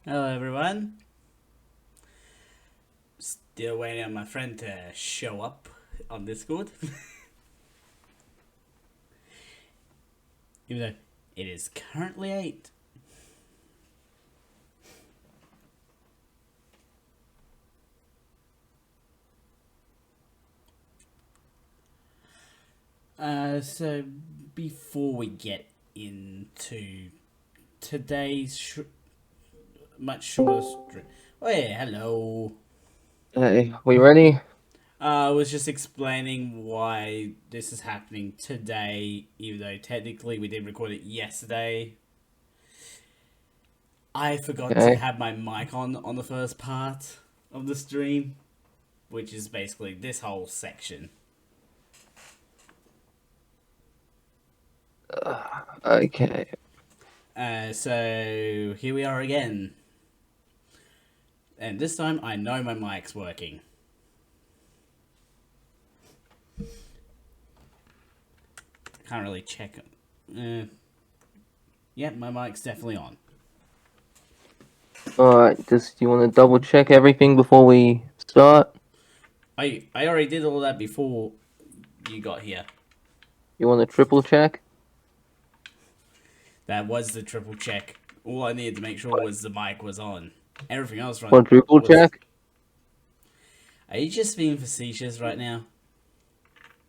Hello, everyone. Still waiting on my friend to show up on Discord. Even though it is currently 8. So before we get into today's much shorter stream. Oh yeah, hello. Hey, we ready? I was just explaining why this is happening today, even though technically we did record it yesterday. I forgot to Okay. have my mic on the first part of the stream, which is basically this whole section. Okay. So here we are again, and this time I know my mic's working. Can't really check. Yeah, my mic's definitely on. Alright, do you want to double check everything before we start? I already did all that before you got here. You want to triple check? That was the triple check. All I needed to make sure was the mic was on. Everything else Quadruple was. check? Are you just being facetious right now?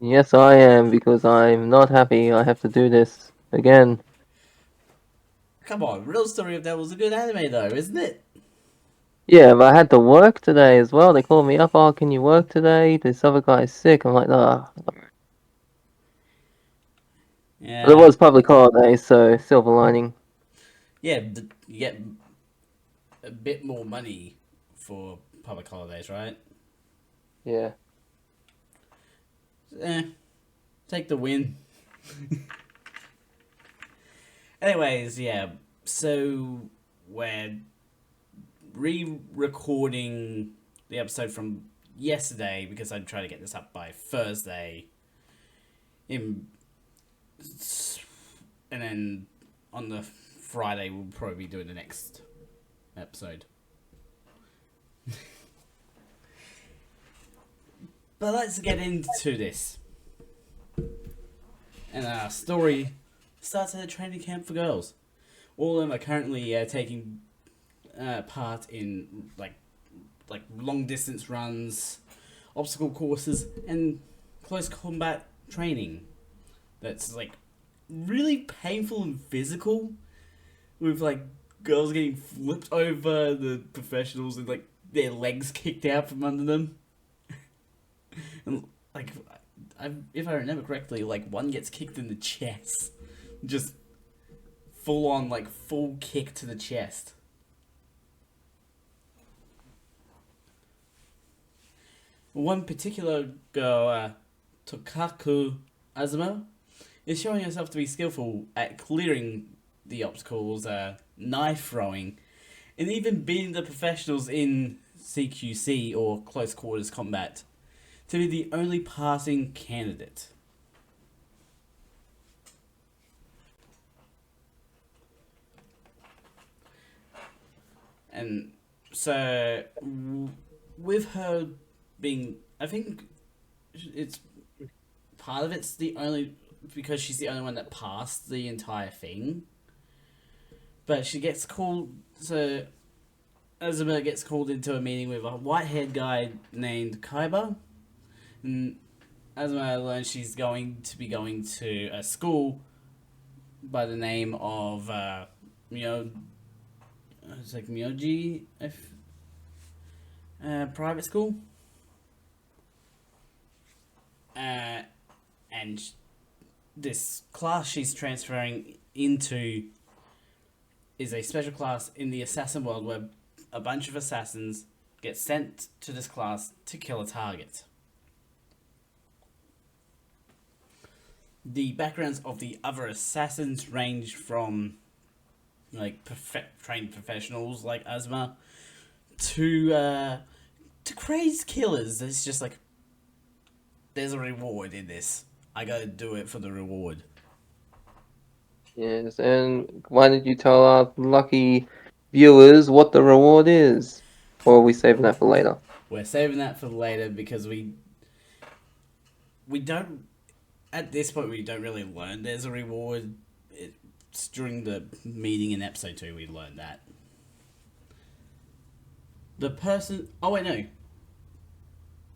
Yes, I am, because I'm not happy I have to do this again. Come on, Riddle Story of Devil was a good anime though, isn't it? Yeah, but I had to work today as well. They called me up, oh, can you work today? This other guy's sick. I'm like, ah. But it Yeah, was public holiday, so silver lining. yeah. You get a bit more money for public holidays, right? Yeah. Eh, take the win. Anyways, yeah. So we're re-recording the episode from yesterday because I'm trying to get this up by Thursday. In and then on the Friday we'll probably be doing the next episode. But let's get into this. And our story starts at a training camp for girls. All of them are currently taking part in like long distance runs, obstacle courses, and close combat training. That's like really painful and physical, with like girls getting flipped over the professionals and like their legs kicked out from under them. And like, if I remember correctly, like one gets kicked in the chest, just full on like full kick to the chest. One particular girl, Tokaku Azuma, is showing herself to be skillful at clearing the obstacles, knife throwing, and even beating the professionals in CQC or close quarters combat to be the only passing candidate. And so, with her being, I think it's part of it's the only because she's the only one that passed the entire thing. But she gets called. So Azuma gets called into a meeting with a white-haired guy named Kaiba, and Azuma learns she's going to be going to a school by the name of Mio. It's like Myoji, if private school. Uh, and this class she's transferring into is a special class in the assassin world where a bunch of assassins get sent to this class to kill a target. The backgrounds of the other assassins range from like trained professionals like Asma to crazed killers. It's just like there's a reward in this. I gotta do it for the reward. Yes, and why did you tell our lucky viewers what the reward is? Or are we saving that for later? We're saving that for later because we don't at this point we don't really learn there's a reward. It's during the meeting in episode 2 we learned that the person. Oh wait, no.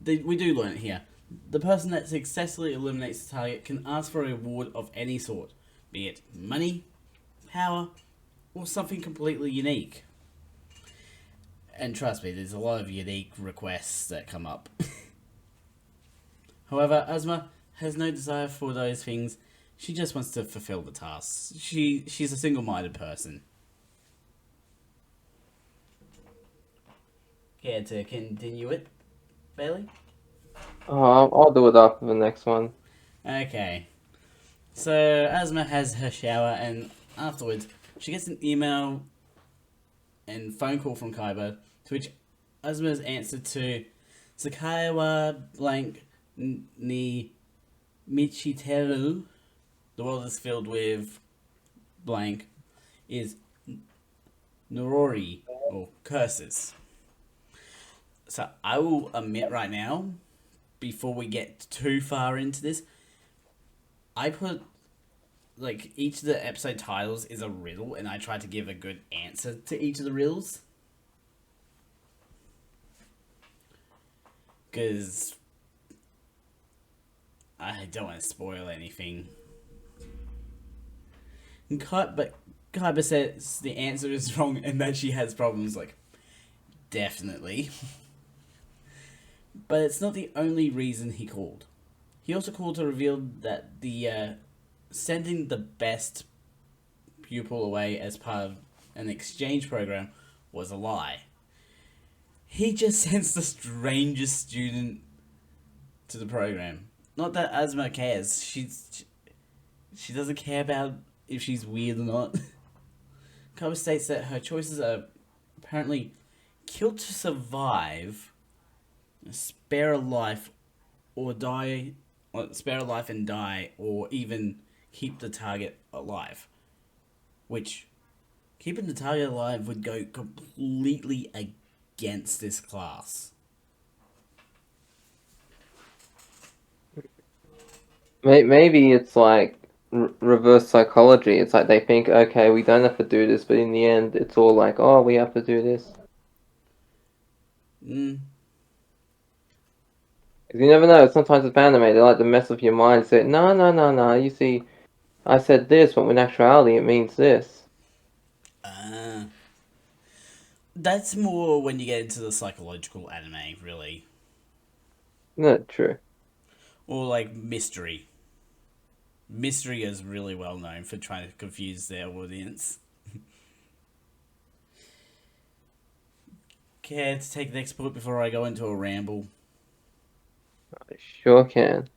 We do learn it here. The person that successfully eliminates the target can ask for a reward of any sort, be it money, power, or something completely unique. And trust me, there's a lot of unique requests that come up. However, Asma has no desire for those things. She just wants to fulfill the tasks. She's a single-minded person. Care to continue it, Bailey? I'll do it after the next one. Okay. So Asma has her shower, and afterwards she gets an email and phone call from Kaiba, to which Asma's answer to Sakawa blank ni Michiteru, the world is filled with blank, is Norori, or curses. So I will admit right now, before we get too far into this, I put like each of the episode titles is a riddle, and I tried to give a good answer to each of the riddles. Because I don't want to spoil anything. But Kaiba says the answer is wrong and that she has problems. Like, definitely. But it's not the only reason he called. He also called to reveal that the sending the best pupil away as part of an exchange program was a lie. He just sends the strangest student to the program. Not that Asma cares. She doesn't care about if she's weird or not. Kaiba states that her choices are apparently kill to survive, spare a life, or die, or spare a life and die, or even keep the target alive. Which, keeping the target alive would go completely against this class. Maybe it's like reverse psychology. It's like they think, okay, we don't have to do this, but in the end, it's all like, oh, we have to do this. Mm. 'Cause you never know. Sometimes with anime, they like to mess with your mind. Say, no, no, no, no. You see, I said this, but in actuality, it means this. That's more when you get into the psychological anime, really. No, true. Or like mystery. Mystery is really well known for trying to confuse their audience. Care to take the next point before I go into a ramble? I sure can.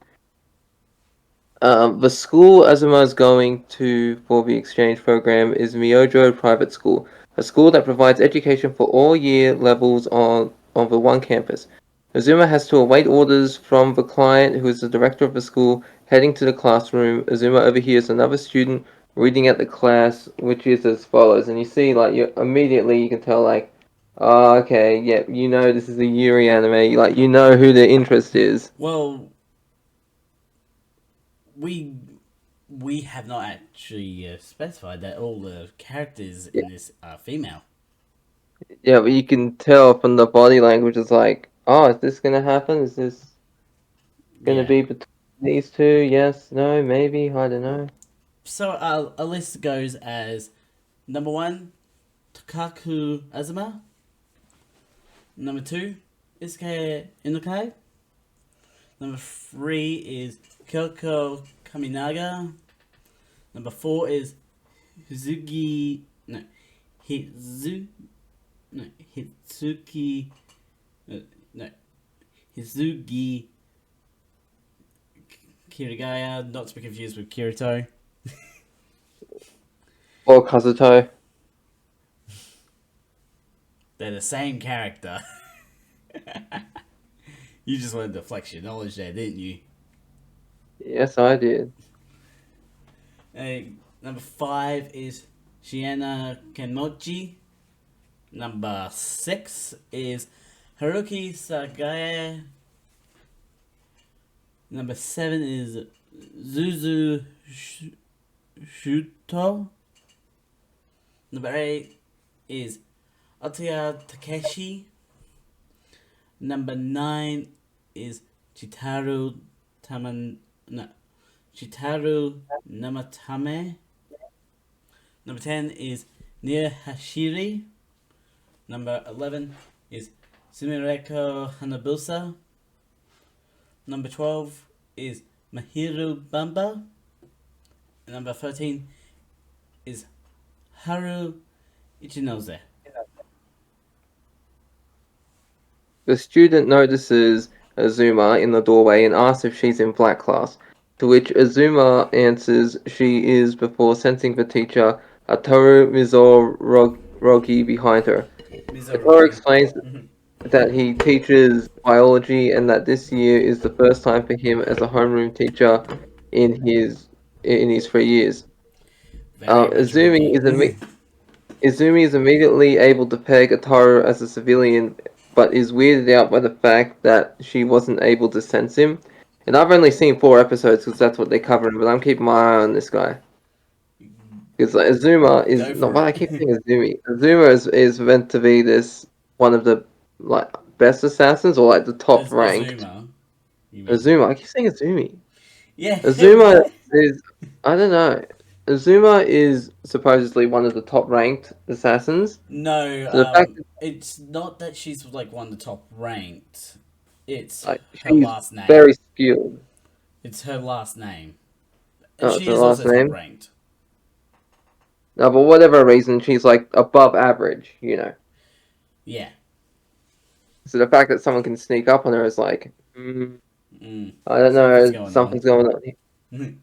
The school Azuma is going to for the exchange program is Myojo Private School, a school that provides education for all year levels on the one campus. Azuma has to await orders from the client, who is the director of the school. Heading to the classroom, Azuma overhears another student reading at the class, which is as follows. And you see, like, you can tell, like, oh, okay, yeah, you know this is a Yuri anime. Like, you know who the interest is. Well, we have not actually specified that all the characters in this are female. Yeah, but you can tell from the body language. It's like, oh, is this gonna happen? Is this gonna Yeah. be between these two? Yes, no, maybe. I don't know. So a list goes as number 1, Takaku Azuma. Number 2, Isuke Inukai. Number 3 is Kyoko Kaminaga. Number 4 is Hizuki. No, Hizu. No, Hitsuki. No, Hizuki Kirigaya. Not to be confused with Kirito. Or Kazuto. They're the same character. You just wanted to flex your knowledge there, didn't you? Yes, I did. Number 5 is Shiana Kenmochi. Number 6 is Haruki Sagae. Number 7 is Zuzu Shuto. Number 8 is Atsuya Takeshi. Number 9 is Chitaru Chitaru Namatame. Number 10 is Nia Hashiri. Number 11 is Sumireko Hanabusa. Number 12 is Mahiru Bamba. And number 13 is Haru Ichinose. The student notices Azuma in the doorway and asks if she's in black class, to which Azuma answers she is before sensing the teacher, Ataru Mizorogi, behind her. Ataru Mizorugi. explains that he teaches biology and that this year is the first time for him as a homeroom teacher in his 3 years. Very much Azumi rookie. is Izumi is immediately able to peg Ataru as a civilian, but is weirded out by the fact that she wasn't able to sense him. And I've only seen 4 episodes because that's what they're covering, but I'm keeping my eye on this guy. Because Azuma is Go not. for Well, it. I keep saying Azumi. Azuma is meant to be this one of the like best assassins or like the top ranked. Azuma, you mean? Azuma. I keep saying Azumi. Yeah, Azuma what? is. I don't know. Azuma is supposedly one of the top ranked assassins. No, So the fact that it's not that she's like one of the top ranked. It's like her she's last name. very skilled. It's her last name. And Oh, it's she her is last also top name. ranked. No, but whatever reason, she's like above average. Yeah. So the fact that someone can sneak up on her is like, Mm. I don't Something's know, going on. something's going on here.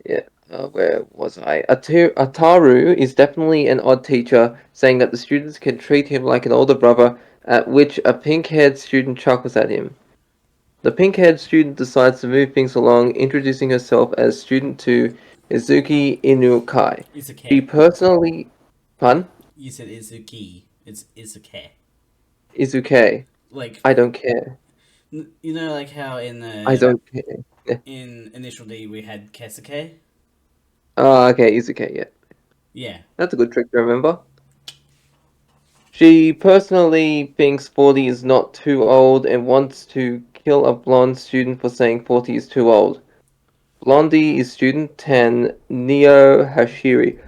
Yeah. Where was I? Ataru is definitely an odd teacher, saying that the students can treat him like an older brother, at which a pink-haired student chuckles at him. The pink-haired student decides to move things along, introducing herself as student 2, Izuki Inukai. She Izuke. personally... Pardon? You said Izuki. It's Izuke. Izuke. Like, I don't care. you know, like how I don't care. Yeah. in Initial D we had Kesuke? Oh, okay, Izuke, yeah. Yeah. That's a good trick to remember. She personally thinks 40 is not too old and wants to kill a blonde student for saying 40 is too old. Blondie is student 10, Neo Hashiri.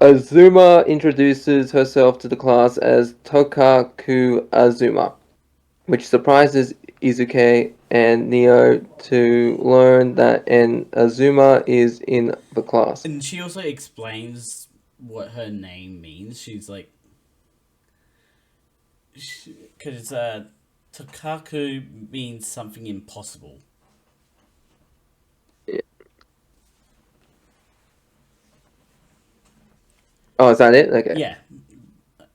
Azuma introduces herself to the class as Tokaku Azuma, which surprises Izuke and Neo to learn that an Azuma is in the class. And she also explains what her name means. She's like, because Tokaku means something impossible. Oh, is that it? Okay. Yeah,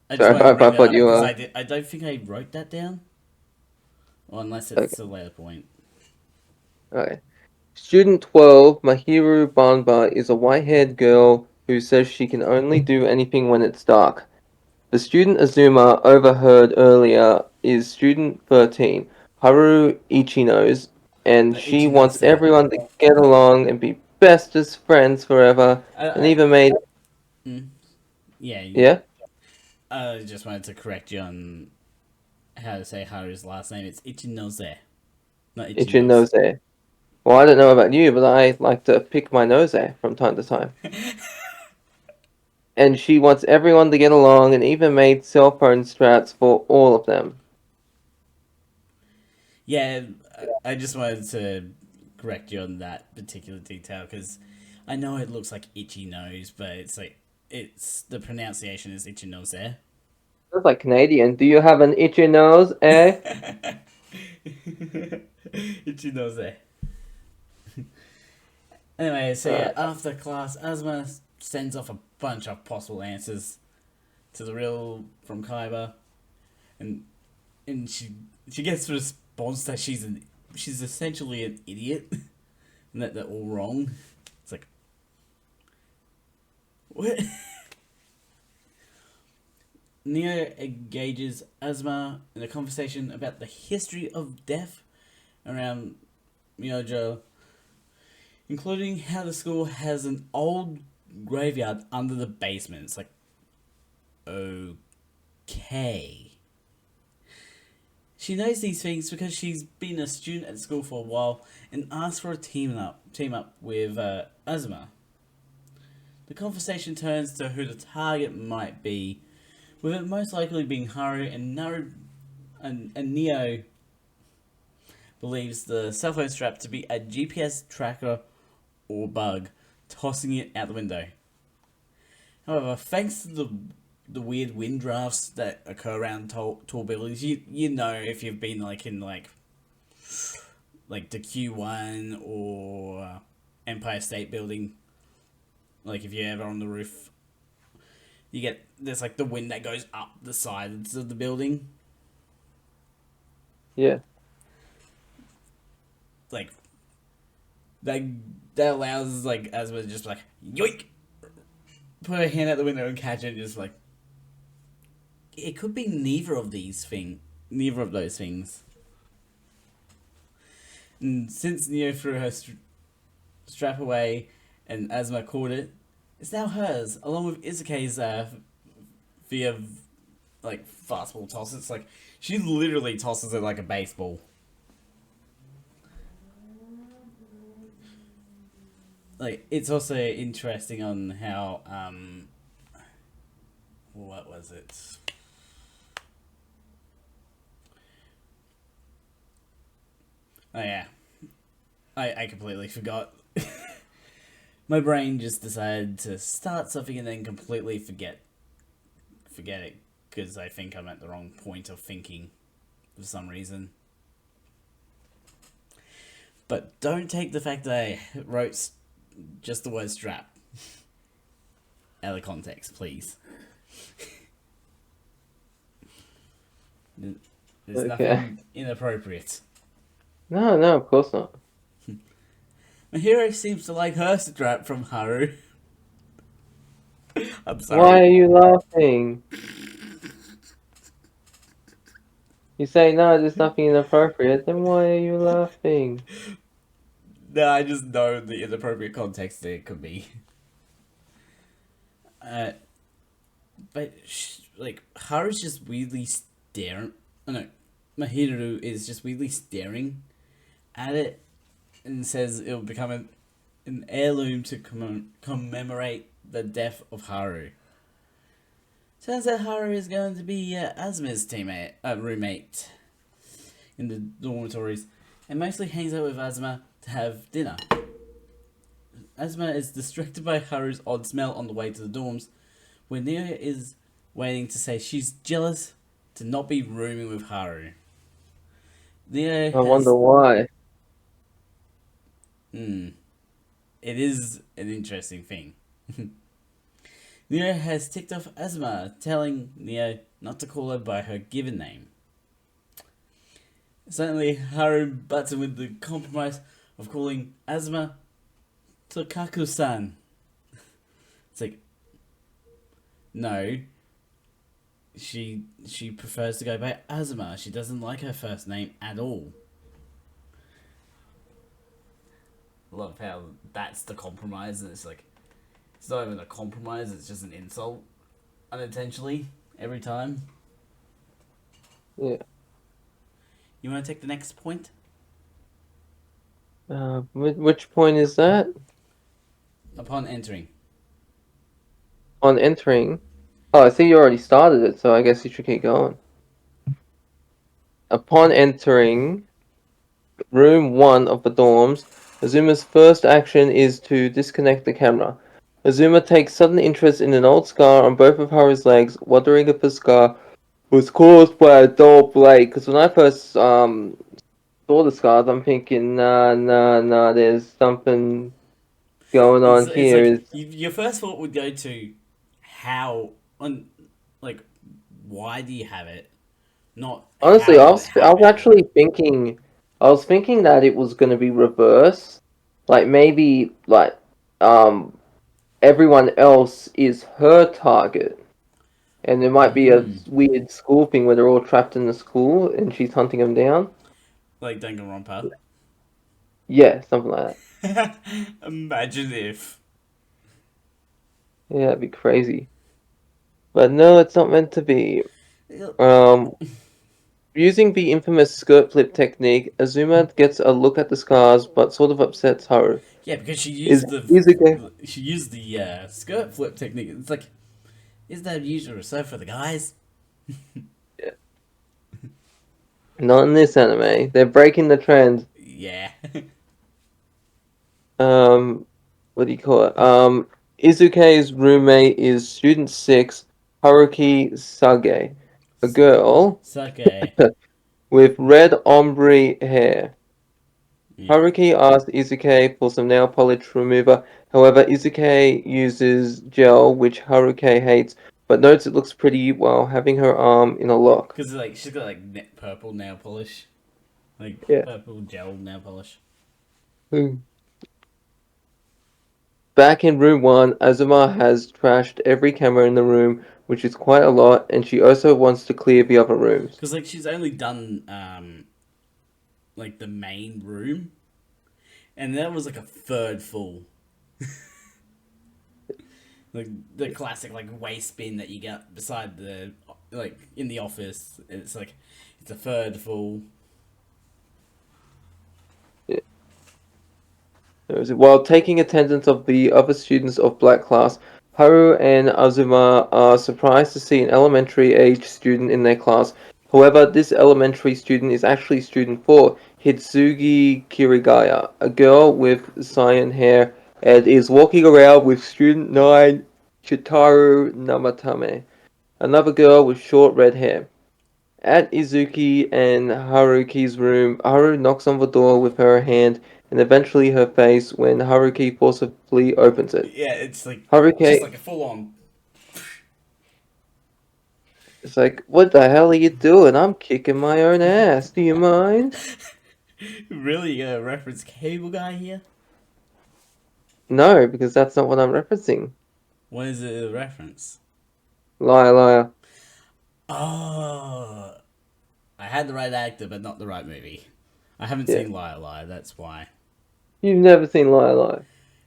I just Sorry, wanted to I bring that thought up you because were. I don't think I wrote that down, or unless Okay. it's a later point. Okay. Student 12, Mahiru Banba, is a white-haired girl who says she can only do anything when it's dark. The student Azuma overheard earlier is student 13, Haru Ichinos, and The she wants Ichinose. everyone to get along and be bestest friends forever, and I even made... mm, yeah. Yeah? I just wanted to correct you on how to say Haru's last name. It's Ichinose, not Ichinose. Ichinose. Well, I don't know about you, but I like to pick my nose from time to time. And she wants everyone to get along and even made cell phone straps for all of them. Yeah, I just wanted to correct you on that particular detail because I know it looks like itchy nose, but it's like it's the pronunciation is Ichinose. That's like Canadian. Do you have an itchy nose, eh? Ichinose. Anyway, so Uh, yeah, after class, Asma sends off a bunch of possible answers to the riddle from Kaiba, and she gets the response that she's essentially an idiot, and that they're all wrong. It's like, what? Neo engages Asma in a conversation about the history of death around Myojo, including how the school has an old graveyard under the basement. It's like, okay. She knows these things because she's been a student at school for a while and asked for a team up with Asma. The conversation turns to who the target might be, with it most likely being Haru and Neo believes the cell phone strap to be a GPS tracker or bug, tossing it out the window. However, thanks to the weird wind drafts that occur around tall buildings, you know if you've been in the Q1 or Empire State Building, like if you're ever on the roof, there's the wind that goes up the sides of the building. Yeah. Like that allows Asma to just yoink, put her hand out the window and catch it, and just it could be neither of those things. And since Neo threw her strap away and Asma caught it, it's now hers, along with Isuke's via fastball toss. It's she literally tosses it like a baseball. It's also interesting on how what was it? Oh yeah, I completely forgot. My brain just decided to start something and then completely forget it because I think I'm at the wrong point of thinking for some reason. But don't take the fact that I wrote just the word strap out of context, please. There's nothing inappropriate. No, of course not. My hero seems to like her strap from Haru. I'm sorry. Why are you laughing? You say no, there's nothing inappropriate, then why are you laughing? No, I just know the inappropriate context there could be. But Haru's just weirdly staring. Oh no, Mahiru is just weirdly staring at it and says it will become an heirloom to commemorate the death of Haru. Turns out Haru is going to be Asma's roommate in the dormitories, and mostly hangs out with Asma to have dinner. Asma is distracted by Haru's odd smell on the way to the dorms, where Neo is waiting to say she's jealous to not be rooming with Haru. I wonder why. It is an interesting thing. Neo has ticked off Asma, telling Neo not to call her by her given name. Suddenly, Haru butts in with the compromise of calling Asma Tokaku-san. It's no. She prefers to go by Asma. She doesn't like her first name at all. Love how that's the compromise, and it's not even a compromise, it's just an insult. Unintentionally, every time. Yeah. You want to take the next point? Which point is that? Upon entering. On entering? Oh, I see you already started it, so I guess you should keep going. Upon entering room 1 of the dorms, Azuma's first action is to disconnect the camera. Azuma takes sudden interest in an old scar on both of Haru's legs, wondering if the scar was caused by a dull blade. Because when I first saw the scars, I'm thinking, nah, there's something going on here. Your first thought would go to how, why do you have it? Not honestly, how I did was it happen. actually thinking, that it was going to be reverse, maybe everyone else is her target. and there might be a Mm. weird school thing where they're all trapped in the school, and she's hunting them down. Like Danganronpa. Yeah, something like that. Imagine if. Yeah, that'd be crazy. But no, it's not meant to be. Um, Using the infamous skirt flip technique, Azuma gets a look at the scars, but sort of upsets Haru. Yeah, because Is Izuka? she used the skirt flip technique. It's like, is that usually reserved for the guys? Yeah. Not in this anime. They're breaking the trend. Yeah. Um, what do you call it? Izuke's roommate is student 6, Haruki Sage, a girl Sake. with red ombre hair. Yeah. Haruki asks Izuke for some nail polish remover. However, Izuke uses gel, which Haruki hates, but notes it looks pretty while having her arm in a lock. Because like she's got like purple nail polish, like Yeah. purple gel nail polish. Hmm. Back in room 1, Azuma has trashed every camera in the room, which is quite a lot, and she also wants to clear the other rooms. Because like she's only done like the main room, and that was like a third full. Like the classic like waste bin that you get beside the like in the office. It's like it's a third full. While taking attendance of the other students of black class, Haru and Azuma are surprised to see an elementary age student in their class. However, this elementary student is actually student 4, Hitsugi Kirigaya, a girl with cyan hair, and is walking around with student 9, Shitaru Namatame, another girl with short red hair. At Izuki and Haruki's room, Haru knocks on the door with her hand and eventually her face when Haruki forcibly opens it. Yeah, it's like just Haruki like a full on. is like, "What the hell are you doing? I'm kicking my own ass. Do you mind?" Really reference cable guy here. No, because that's not what I'm referencing. What is it a reference? Liar, liar. Oh, I had the right actor, but not the right movie. I haven't Yeah. seen Liar Liar, that's why. You've never seen Liar, liar.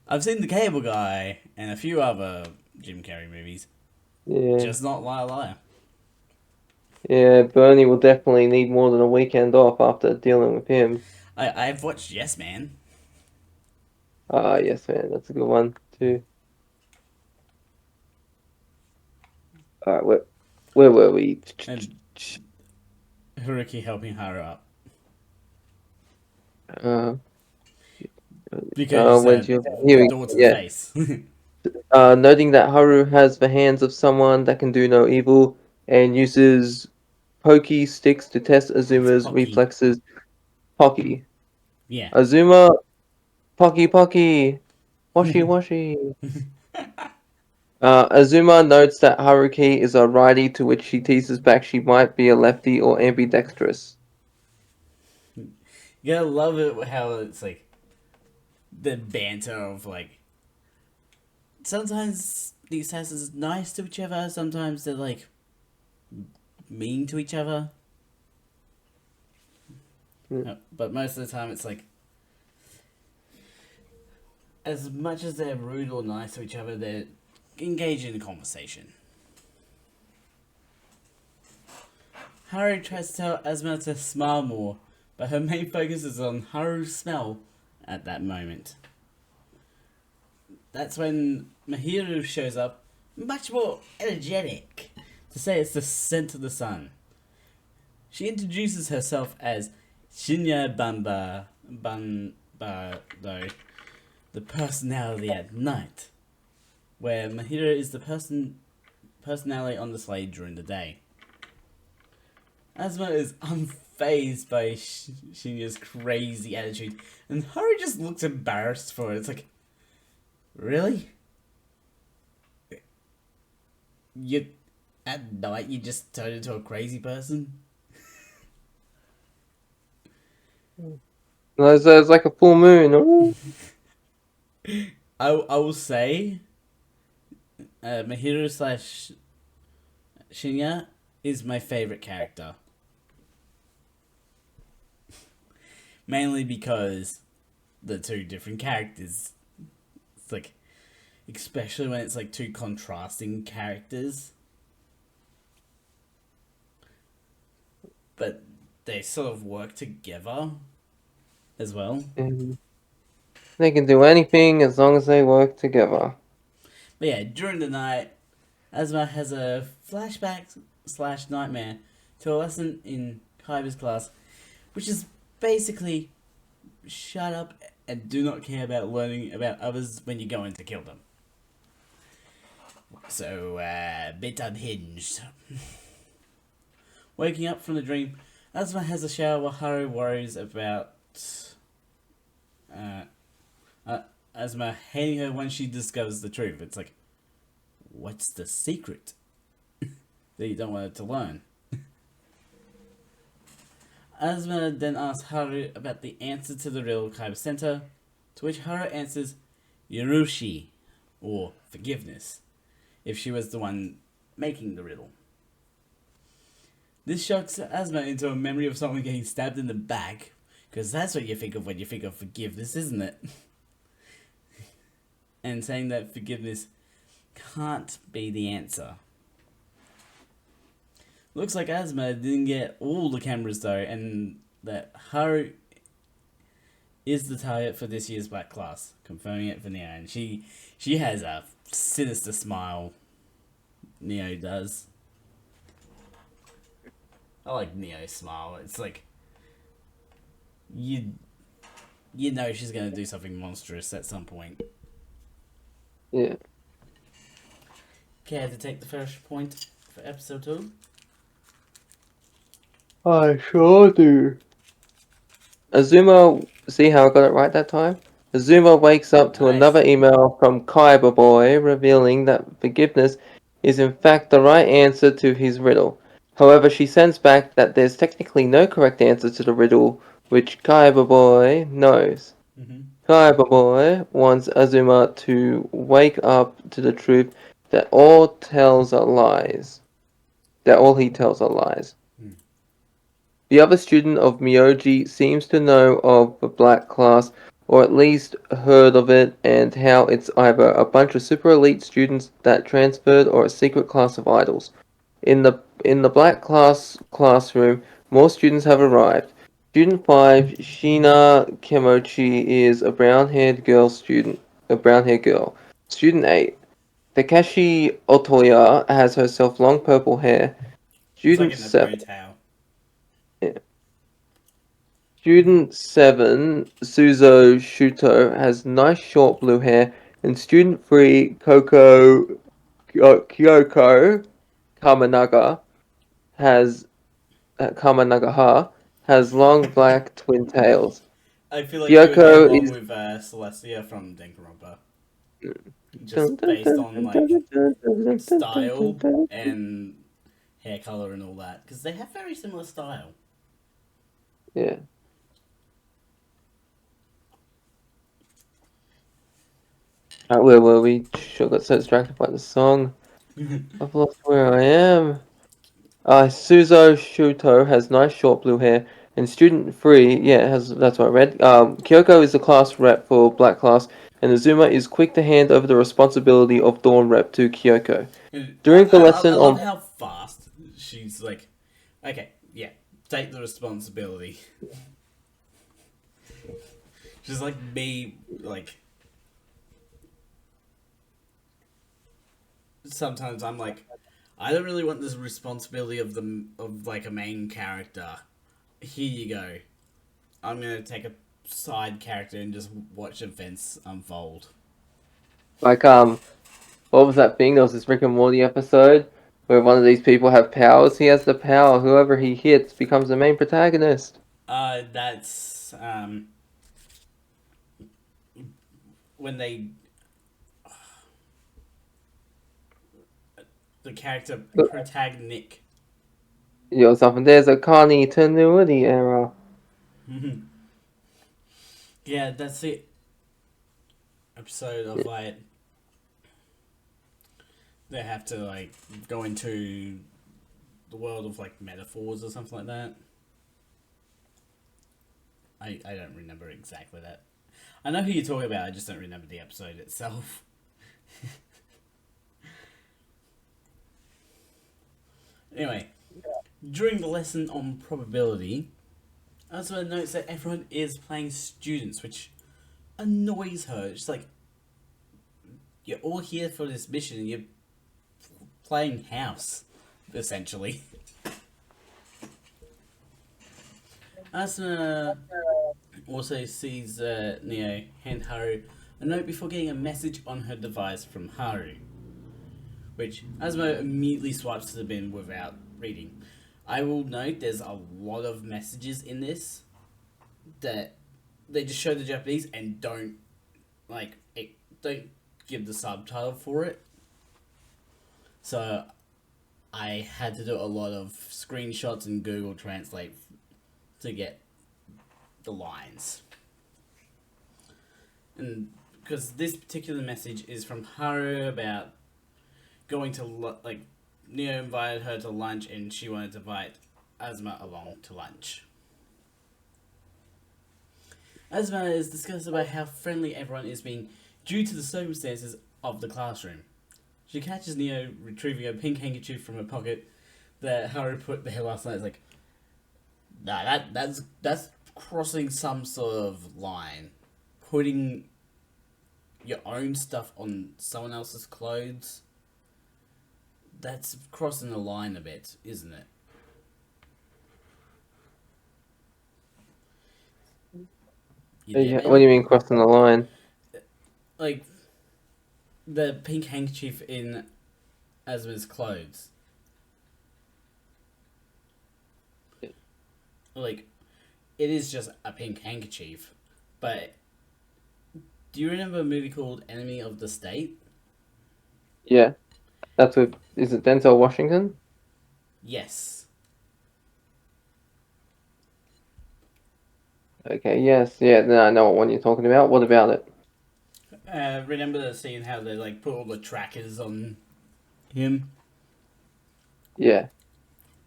I've seen The Cable Guy and a few other Jim Carrey movies, Yeah. just not Liar Liar. Yeah, Bernie will definitely need more than a weekend off after dealing with him. I've watched Yes Man. Ah, yes, man. That's a good one, too. Alright, where were we? And Haruki helping her up. Uh, Because where'd you? Here the we door go. to the Yeah. face. Noting that Haru has the hands of someone that can do no evil and uses pokey sticks to test It's Azuma's Pocky. reflexes. Pocky. Yeah. Azuma, Pocky Pocky, Washi Washi. Azuma notes that Haruki is a righty, to which she teases back she might be a lefty or ambidextrous. You gotta love it how it's like the banter of like sometimes these houses are nice to each other, sometimes they're like mean to each other. But most of the time it's like as much as they're rude or nice to each other, they're engaged in a conversation. Haru tries to tell Asma to smile more, but her main focus is on Haru's smell at that moment. That's when Mahiru shows up, much more energetic, to say it's the scent of the sun. She introduces herself as Shinya Banbado, the personality at night, where Mahiru is the personality on display during the day. Asma is unfazed by Shinya's crazy attitude, and Haru just looks embarrassed for it. It's like, really? You at night you just turn into a crazy person? It's like a full moon. Ooh. I will say, Mahiru slash Shinya is my favorite character. Mainly because the two different characters. It's like, especially when it's like two contrasting characters. But they sort of work together as well. And they can do anything as long as they work together. But yeah, during the night, Asma has a flashback slash nightmare to a lesson in Kaiba's class, which is basically shut up and do not care about learning about others when you're going to kill them. So, bit unhinged. Waking up from the dream, Asma has a shower while Haru worries about uh, Asma hating her when she discovers the truth. It's like, what's the secret that you don't want her to learn? Asma then asks Haru about the answer to the riddle Kaiba sent her, to which Haru answers Yorushi, or forgiveness, if she was the one making the riddle. This shocks Asma into a memory of someone getting stabbed in the back, because that's what you think of when you think of forgiveness, isn't it? And saying that forgiveness can't be the answer. Looks like Asma didn't get all the cameras though, and that Haru is the target for this year's black class, confirming it for Neo. And she has a sinister smile. Neo does. I like Neo's smile. It's like you know she's gonna do something monstrous at some point. Yeah. Care to take the first point for episode 2? I sure do. Azuma, see how I got it right that time? Azuma wakes up to Nice. another email from Kaiba Boy revealing that forgiveness is in fact the right answer to his riddle. However, she sends back that there's technically no correct answer to the riddle, which Kaiba Boy knows. Kaiba Boy wants Azuma to wake up to the truth that all tells are lies. That all he tells are lies. The other student of Myoji seems to know of the black class, or at least heard of it, and how it's either a bunch of super elite students that transferred or a secret class of idols. In the black classroom, more students have arrived. Student 5, Shina Kemochi, is a brown-haired girl student. A brown-haired girl. Student 8, Takashi Otoya, has herself long purple hair. It's like Student in the 7. ponytail. Student 7, Suzo Shuto, has nice short blue hair, and Student 3, Kyoko Kamanaga, has Kamanagaha, has long black twin tails. I feel like you would get Kyoko along is with Celestia from Danganronpa. Just based on like style and hair color and all that, because they have very similar style. yeah. Where were we? Sure, got so distracted by the song. I've lost where I am. Suzo Shuto has nice short blue hair, and student 3, yeah, that's what I read. Kyoko is the class rep for black class, and Azuma is quick to hand over the responsibility of Dawn rep to Kyoko. During the lesson I love on how fast she's like, okay, yeah, take the responsibility. She's like me, like sometimes I'm like, I don't really want this responsibility of like a main character. Here you go. I'm gonna take a side character and just watch events unfold. like what was that thing? There was this Rick and Morty episode where one of these people have powers. He has the power. Whoever he hits becomes the main protagonist. That's when they the character protagonist. Yo, something. There's a continuity error. Yeah, that's the episode of like they have to like go into the world of like metaphors or something like that. I don't remember exactly that. I know who you're talking about. I just don't remember the episode itself. Anyway, during the lesson on probability, Azuma notes that everyone is playing students, which annoys her. It's like, you're all here for this mission and you're playing house, essentially. Asuna also sees Neo hand Haru a note before getting a message on her device from Haru, which Asuma immediately swipes to the bin without reading. I will note there's a lot of messages in this that they just show the Japanese and don't don't give the subtitle for it. So I had to do a lot of screenshots and Google Translate to get the lines. And because this particular message is from Haru about going to Neo invited her to lunch and she wanted to invite Asuma along to lunch. Asuma is discussed about how friendly everyone is being due to the circumstances of the classroom. She catches Neo retrieving a pink handkerchief from her pocket that Haru put there last night. It's like, nah, that's crossing some sort of line. Putting your own stuff on someone else's clothes, that's crossing the line a bit, isn't it? Yeah, what do you mean crossing the line? Like, the pink handkerchief in Asuma's clothes. Like, it is just a pink handkerchief, but do you remember a movie called Enemy of the State? Yeah, that's with, is it Denzel Washington? Yes. Okay, yes, yeah, then I know what one you're talking about. What about it? Remember the scene how they put all the trackers on him? Yeah.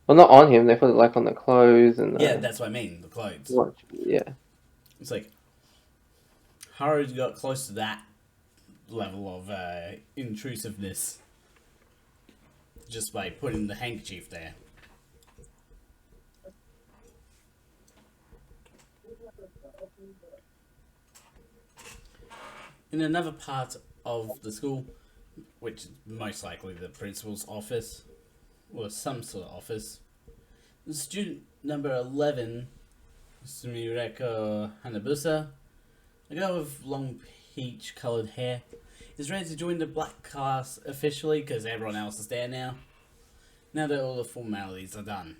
Well, not on him, they put it on the clothes and Yeah, that's what I mean, the clothes. watch. Yeah. It's like, Haru's got close to that level of intrusiveness just by putting the handkerchief there. In another part of the school, which is most likely the principal's office, or some sort of office, student number 11, Sumireko Hanabusa, a girl with long peach-coloured hair, is ready to join the black class officially because everyone else is there now. Now that all the formalities are done.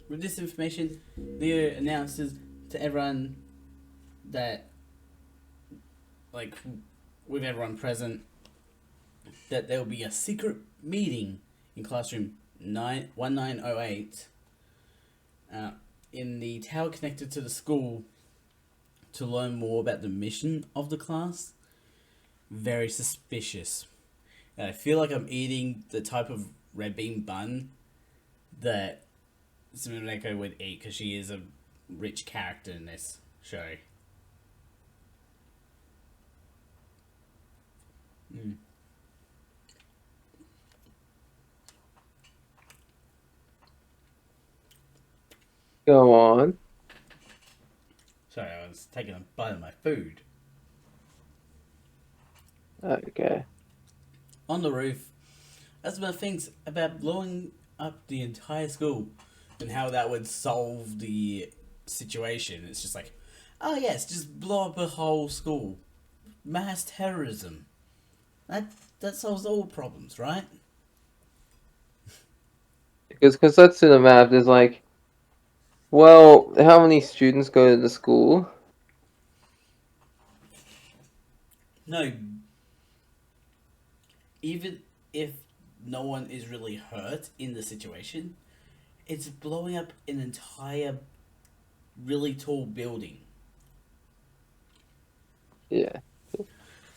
With this information, Leo announces to everyone that, with everyone present, that there will be a secret meeting in classroom 1908 in the tower connected to the school to learn more about the mission of the class. Very suspicious. And I feel like I'm eating the type of red bean bun that Sumineko would eat because she is a rich character in this show. Go on. Sorry, I was taking a bite of my food. Okay. On the roof, Asuma thinks about blowing up the entire school and how that would solve the situation. It's just like, oh yes, just blow up a whole school. Mass terrorism. That solves all problems, right? Because let's do the math. There's well, how many students go to the school? No. Even if no one is really hurt in the situation, it's blowing up an entire really tall building. Yeah.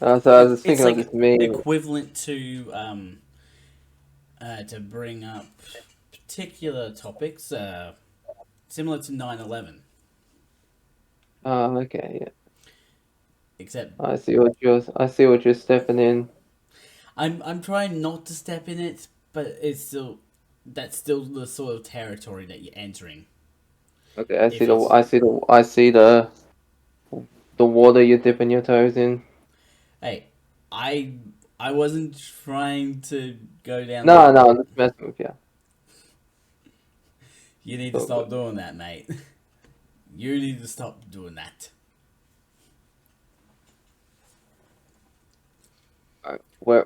So I was just thinking It's of this meme. equivalent to bring up particular topics, similar to 9/11, Okay, yeah. except I see what you're stepping in. I'm trying not to step in it, but that's still the sort of territory that you're entering. Okay, I see If the it's I see the I see the water you're dipping your toes in. hey, I I wasn't trying to go down No, that no, I'm road. just messing with you. You need to So stop good. doing that, mate. You need to stop doing that. Alright,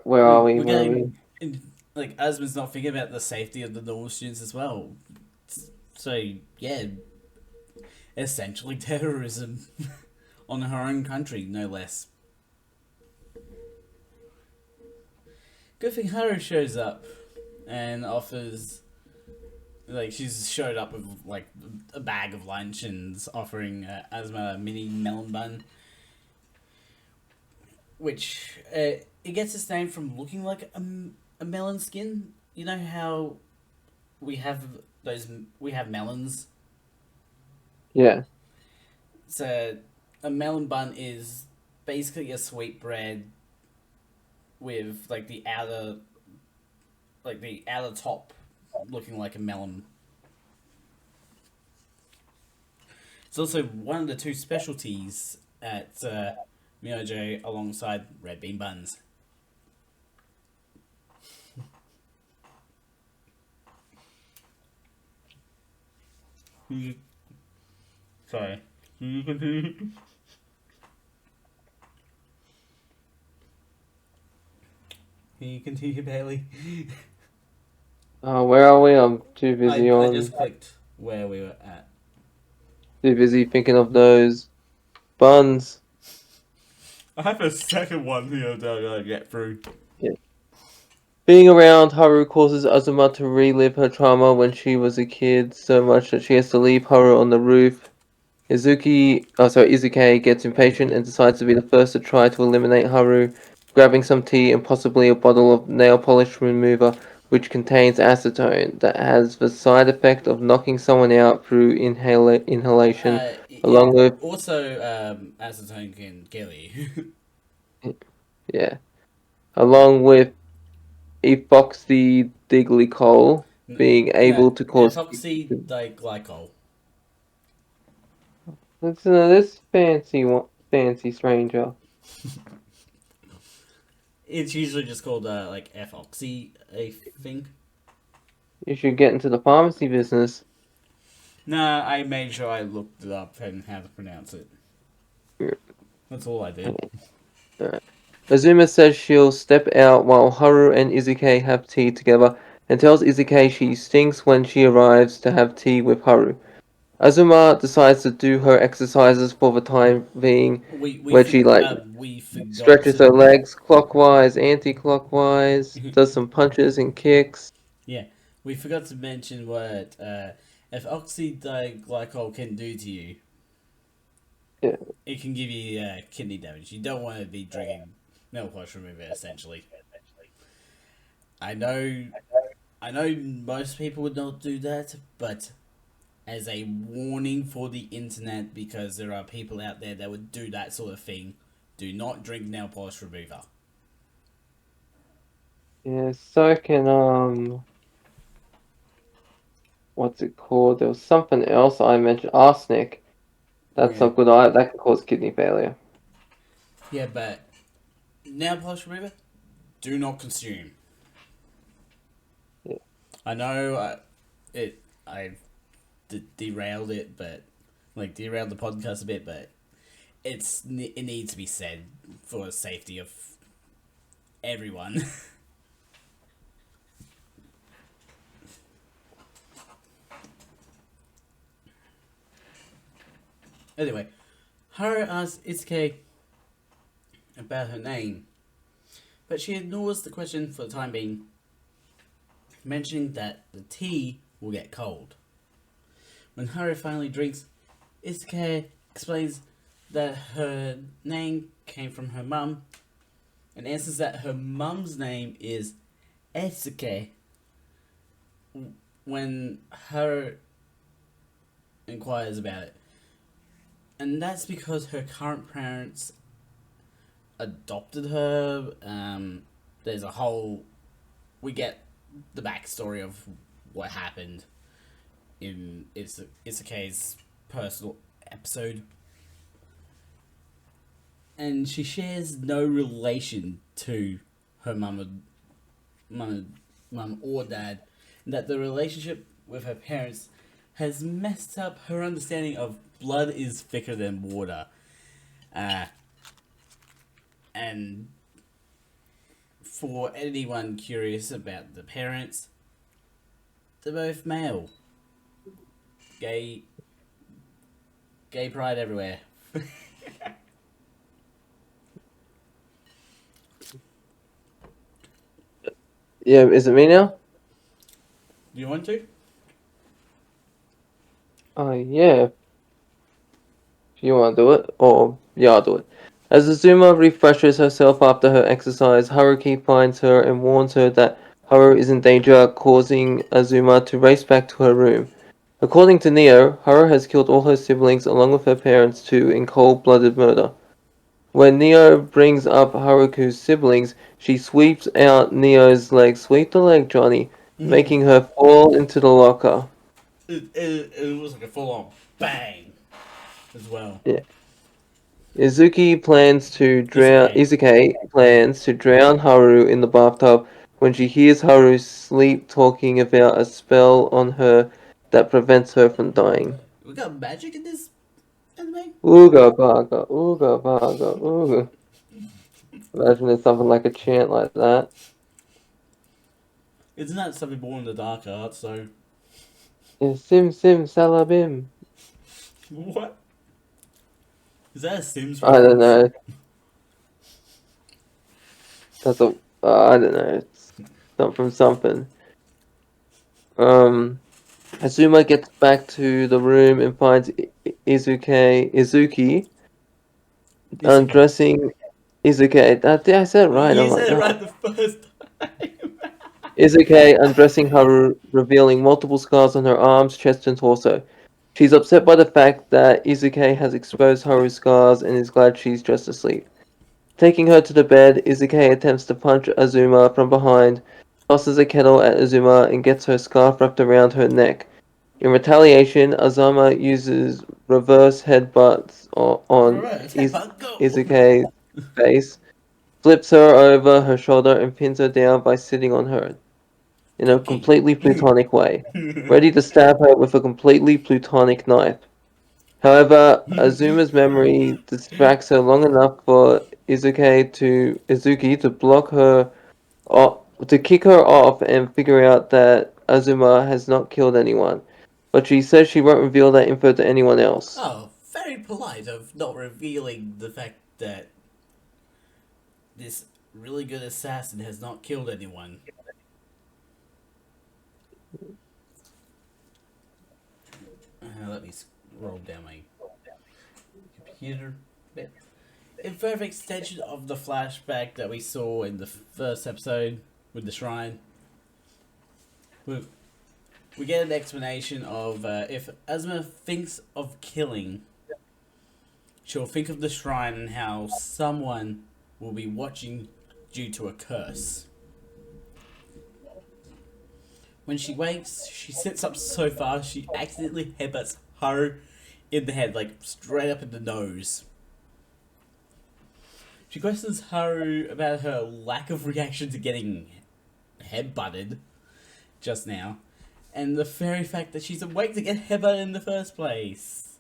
where are we? We're Where are we? getting like Asma's not thinking about the safety of the normal students as well. So yeah, essentially terrorism on her own country, no less. Good thing Haru shows up and offers like she's showed up with like a bag of lunch and offering Asma a mini melon bun, which it gets its name from looking like a melon skin. You know how we have we have melons. Yeah, So a melon bun is basically a sweet bread with like the outer top looking like a melon. It's also one of the two specialties at Myojo alongside red bean buns. Sorry. Can you continue? Can you continue, Bailey? where are we? I'm too I, busy I on just clicked where we were at. too busy thinking of those buns. I have a second one here that I gotta get through. Yeah. Being around Haru causes Azuma to relive her trauma when she was a kid so much that she has to leave Haru on the roof. Izuke gets impatient and decides to be the first to try to eliminate Haru, grabbing some tea and possibly a bottle of nail polish remover which contains acetone that has the side effect of knocking someone out through inhalation, It along with also acetone can kill you. yeah, along with epoxy diglycol being No, able to cause. ethoxy diglycol. Listen to this fancy stranger. It's usually just called like ethoxy, I think. You should get into the pharmacy business. Nah, I made sure I looked it up and how to pronounce it. That's all I did. Uh, Azuma says she'll step out while Haru and Izuke have tea together and tells Izuke she stinks when she arrives to have tea with Haru. Azuma decides to do her exercises for the time being, where she We forgot stretches to her legs clockwise, anti-clockwise, does some punches and kicks. yeah, we forgot to mention what ethoxy diglycol can do to you. Yeah, It can give you kidney damage. You don't want to be drinking nail polish remover. Essentially, I know, I know most people would not do that, but as a warning for the internet, because there are people out there that would do that sort of thing, do not drink nail polish remover. yeah. So can what's it called? There was something else I mentioned. Arsenic. That's Yeah, not good. That can cause kidney failure. yeah, but nail polish remover, do not consume. Yeah. I know I derailed it, but like derailed the podcast a bit, but it needs to be said for the safety of everyone. Anyway, Haru asks Itsuke about her name, but she ignores the question for the time being, mentioning that the tea will get cold. When Haru finally drinks, Itsuke explains that her name came from her mum and answers that her mum's name is Etsuke, when her inquires about it, and that's because her current parents adopted her. There's a whole we get the backstory of what happened in Isakei's personal episode, and she shares no relation to her mum or dad. And that the relationship with her parents has messed up her understanding of blood is thicker than water. Uh, and for anyone curious about the parents, they're both male. Gay pride everywhere. Yeah, is it me now? Do you want to? Yeah. If you want to do it, or yeah, I'll do it. As Azuma refreshes herself after her exercise, Haruki finds her and warns her that Haru is in danger, causing Azuma to race back to her room. According to Neo, Haru has killed all her siblings along with her parents too in cold-blooded murder. When Neo brings up Haruku's siblings, she sweeps out Neo's leg. Sweep the leg, Johnny, making her fall into the locker. It was like a full on bang as well. Yeah. Izuki plans to drown. Isekai. Izuki plans to drown Haru in the bathtub when she hears Haru sleep talking about a spell on her that prevents her from dying. We got magic in this anime? Ooga baga, ooga baga, ooga. Imagine it's something like a chant like that. It's not something born in the dark arts, so. Sim sim salabim. What? Is that a Sims I don't reference? know. That's a. I don't know. It's something from something. Azuma gets back to the room and finds Izuki Isekai. undressing Izuki. I said it right. Oh You my said it god. right the first time. Izuki undressing Haru, revealing multiple scars on her arms, chest, and torso. She's upset by the fact that Izuki has exposed Haru's scars and is glad she's just asleep. Taking her to the bed, Izuki attempts to punch Azuma from behind, tosses a kettle at Azuma, and gets her scarf wrapped around her neck. In retaliation, Azuma uses reverse headbutts on Alright, headbutt, go! Izuki's face, flips her over her shoulder, and pins her down by sitting on her in a Cookie. completely plutonic way, ready to stab her with a completely plutonic knife. However, Azuma's memory distracts her long enough for Izuki to block her off, to kick her off and figure out that Azuma has not killed anyone. But she says she won't reveal that info to anyone else. Oh, very polite of not revealing the fact that this really good assassin has not killed anyone. Let me scroll down my computer a bit. In further extension of the flashback that we saw in the first episode with the shrine, we, we get an explanation of if Azuma thinks of killing, she'll think of the shrine and how someone will be watching due to a curse. When she wakes, she sits up so fast she accidentally headbutts Haru in the head, like straight up in the nose. She questions Haru about her lack of reaction to getting headbutted just now, and the very fact that she's awake to get headbutted in the first place.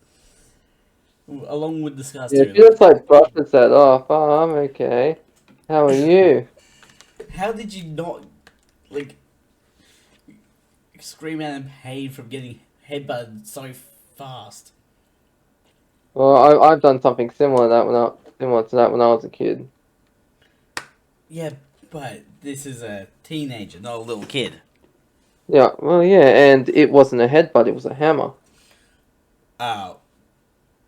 Along with disgust Yeah, too. she just like brushes that off. Oh, I'm okay. How are you? How did you not, like, scream out in pain from getting headbutted so fast? Well, I've done something similar to that when I was a kid. Yeah, but this is a teenager, not a little kid. Yeah, well, yeah, and it wasn't a headbutt; it was a hammer.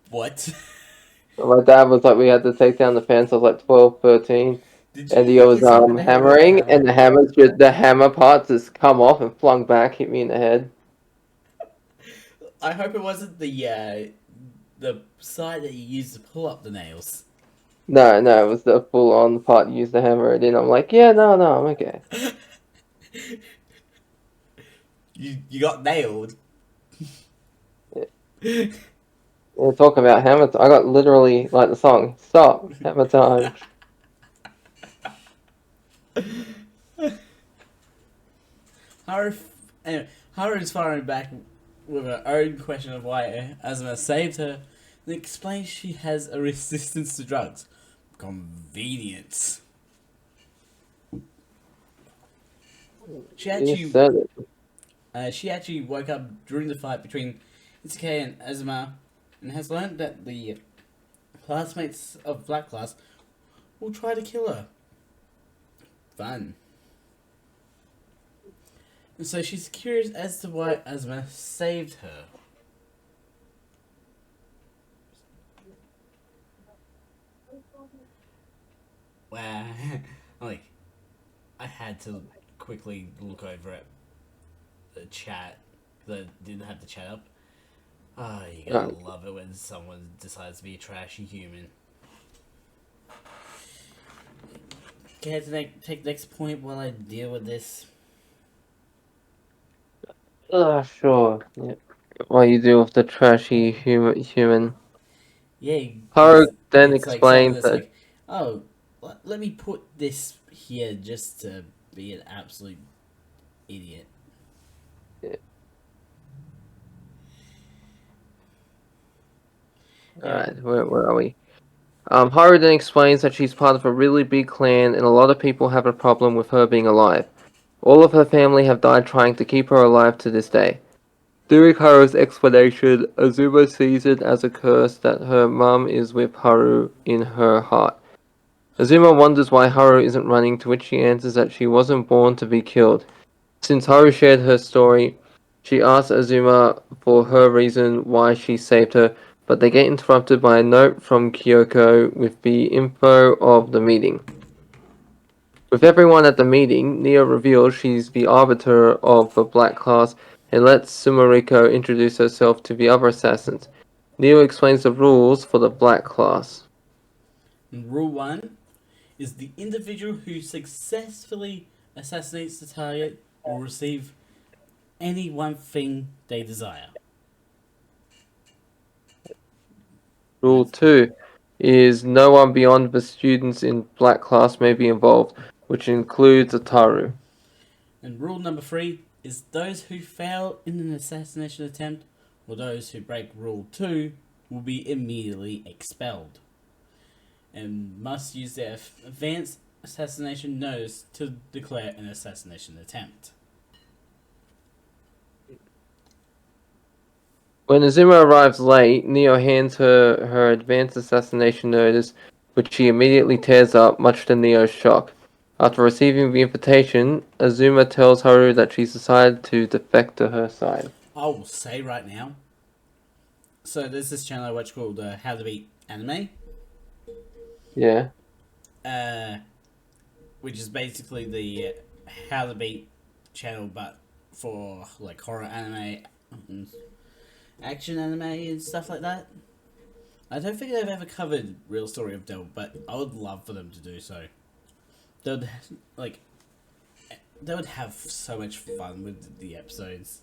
What? My dad was like, we had to take down the fence. I was like 12, 13. Did And you Neo was hit him in the head with the hammering, and hammer? the hammer parts just come off and flung back, hit me in the head. I hope it wasn't the side that you used to pull up the nails. No, no, it was the full on part. Use the hammer, and then I'm like, yeah, no, no, I'm okay. You got nailed. Yeah, talk about hammer. I got literally like the song. Stop hammer time. Haru, anyway, Haru is firing back with her own question of why Azuma saved her, and explains she has a resistance to drugs. Convenience. She You actually, said it. she actually woke up during the fight between Itsuke and Azuma, and has learned that the classmates of Black Class will try to kill her. Fun. And so she's curious as to why Azuma saved her. Wow. Like, I had to quickly look over at the chat, because I didn't have the chat up. Oh, you gotta love it when someone decides to be a trashy human. Okay, to take the next point while I deal with this. Sure. Yeah. What you do with the trashy human. Yeah, Haru because then it's like someone explains that's that like, oh, let me put this here just to be an absolute idiot. Yeah. Alright, where are we? Haru then explains that she's part of a really big clan and a lot of people have a problem with her being alive. All of her family have died trying to keep her alive to this day. During Haru's explanation, Azuma sees it as a curse that her mum is with Haru in her heart. Azuma wonders why Haru isn't running, to which she answers that she wasn't born to be killed. Since Haru shared her story, she asks Azuma for her reason why she saved her, but they get interrupted by a note from Kyoko with the info of the meeting. With everyone at the meeting, Neo reveals she's the arbiter of the Black Class and lets Sumuriko introduce herself to the other assassins. Neo explains the rules for the Black Class. And rule 1 is the individual who successfully assassinates the target will receive any one thing they desire. Rule 2 is no one beyond the students in Black Class may be involved, which includes Ataru. And rule number 3 is those who fail in an assassination attempt or those who break rule 2 will be immediately expelled and must use their advanced assassination notice to declare an assassination attempt. When Azuma arrives late, Neo hands her her advanced assassination notice, which she immediately tears up, much to Neo's shock. After receiving the invitation, Azuma tells Haru that she's decided to defect to her side. I will say right now. So there's this channel I watch called How to Beat Anime, Yeah. which is basically the How to Beat channel, but for like horror anime, action anime, and stuff like that. I don't think they've ever covered Real Story of Devil, but I would love for them to do so. They would like, they would have so much fun with the episodes.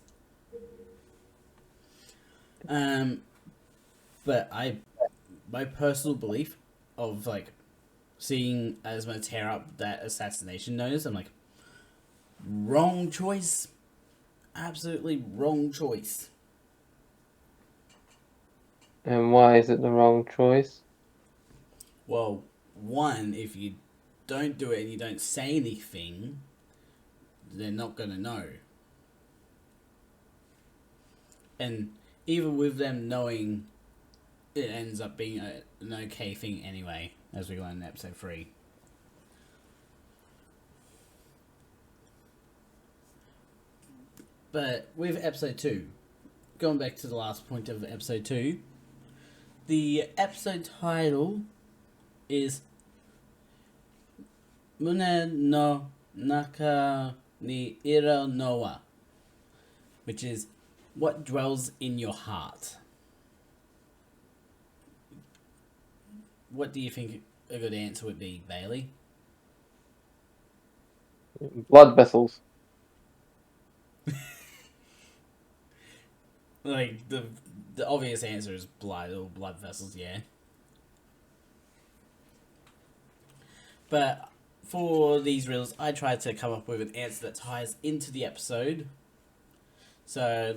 But my personal belief of like seeing Asma tear up that assassination notice, I'm like, wrong choice, absolutely wrong choice. And why is it the wrong choice? Well, one, if you don't do it and you don't say anything, they're not gonna know. And even with them knowing, it ends up being an okay thing anyway, as we learn in episode 3. But with episode 2, going back to the last point of episode 2, the episode title is Mune no Naka ni Ira Noa, which is what dwells in your heart. What do you think a good answer would be, Bailey? Blood vessels. Like the obvious answer is blood or blood vessels, yeah. But for these riddles, I tried to come up with an answer that ties into the episode. So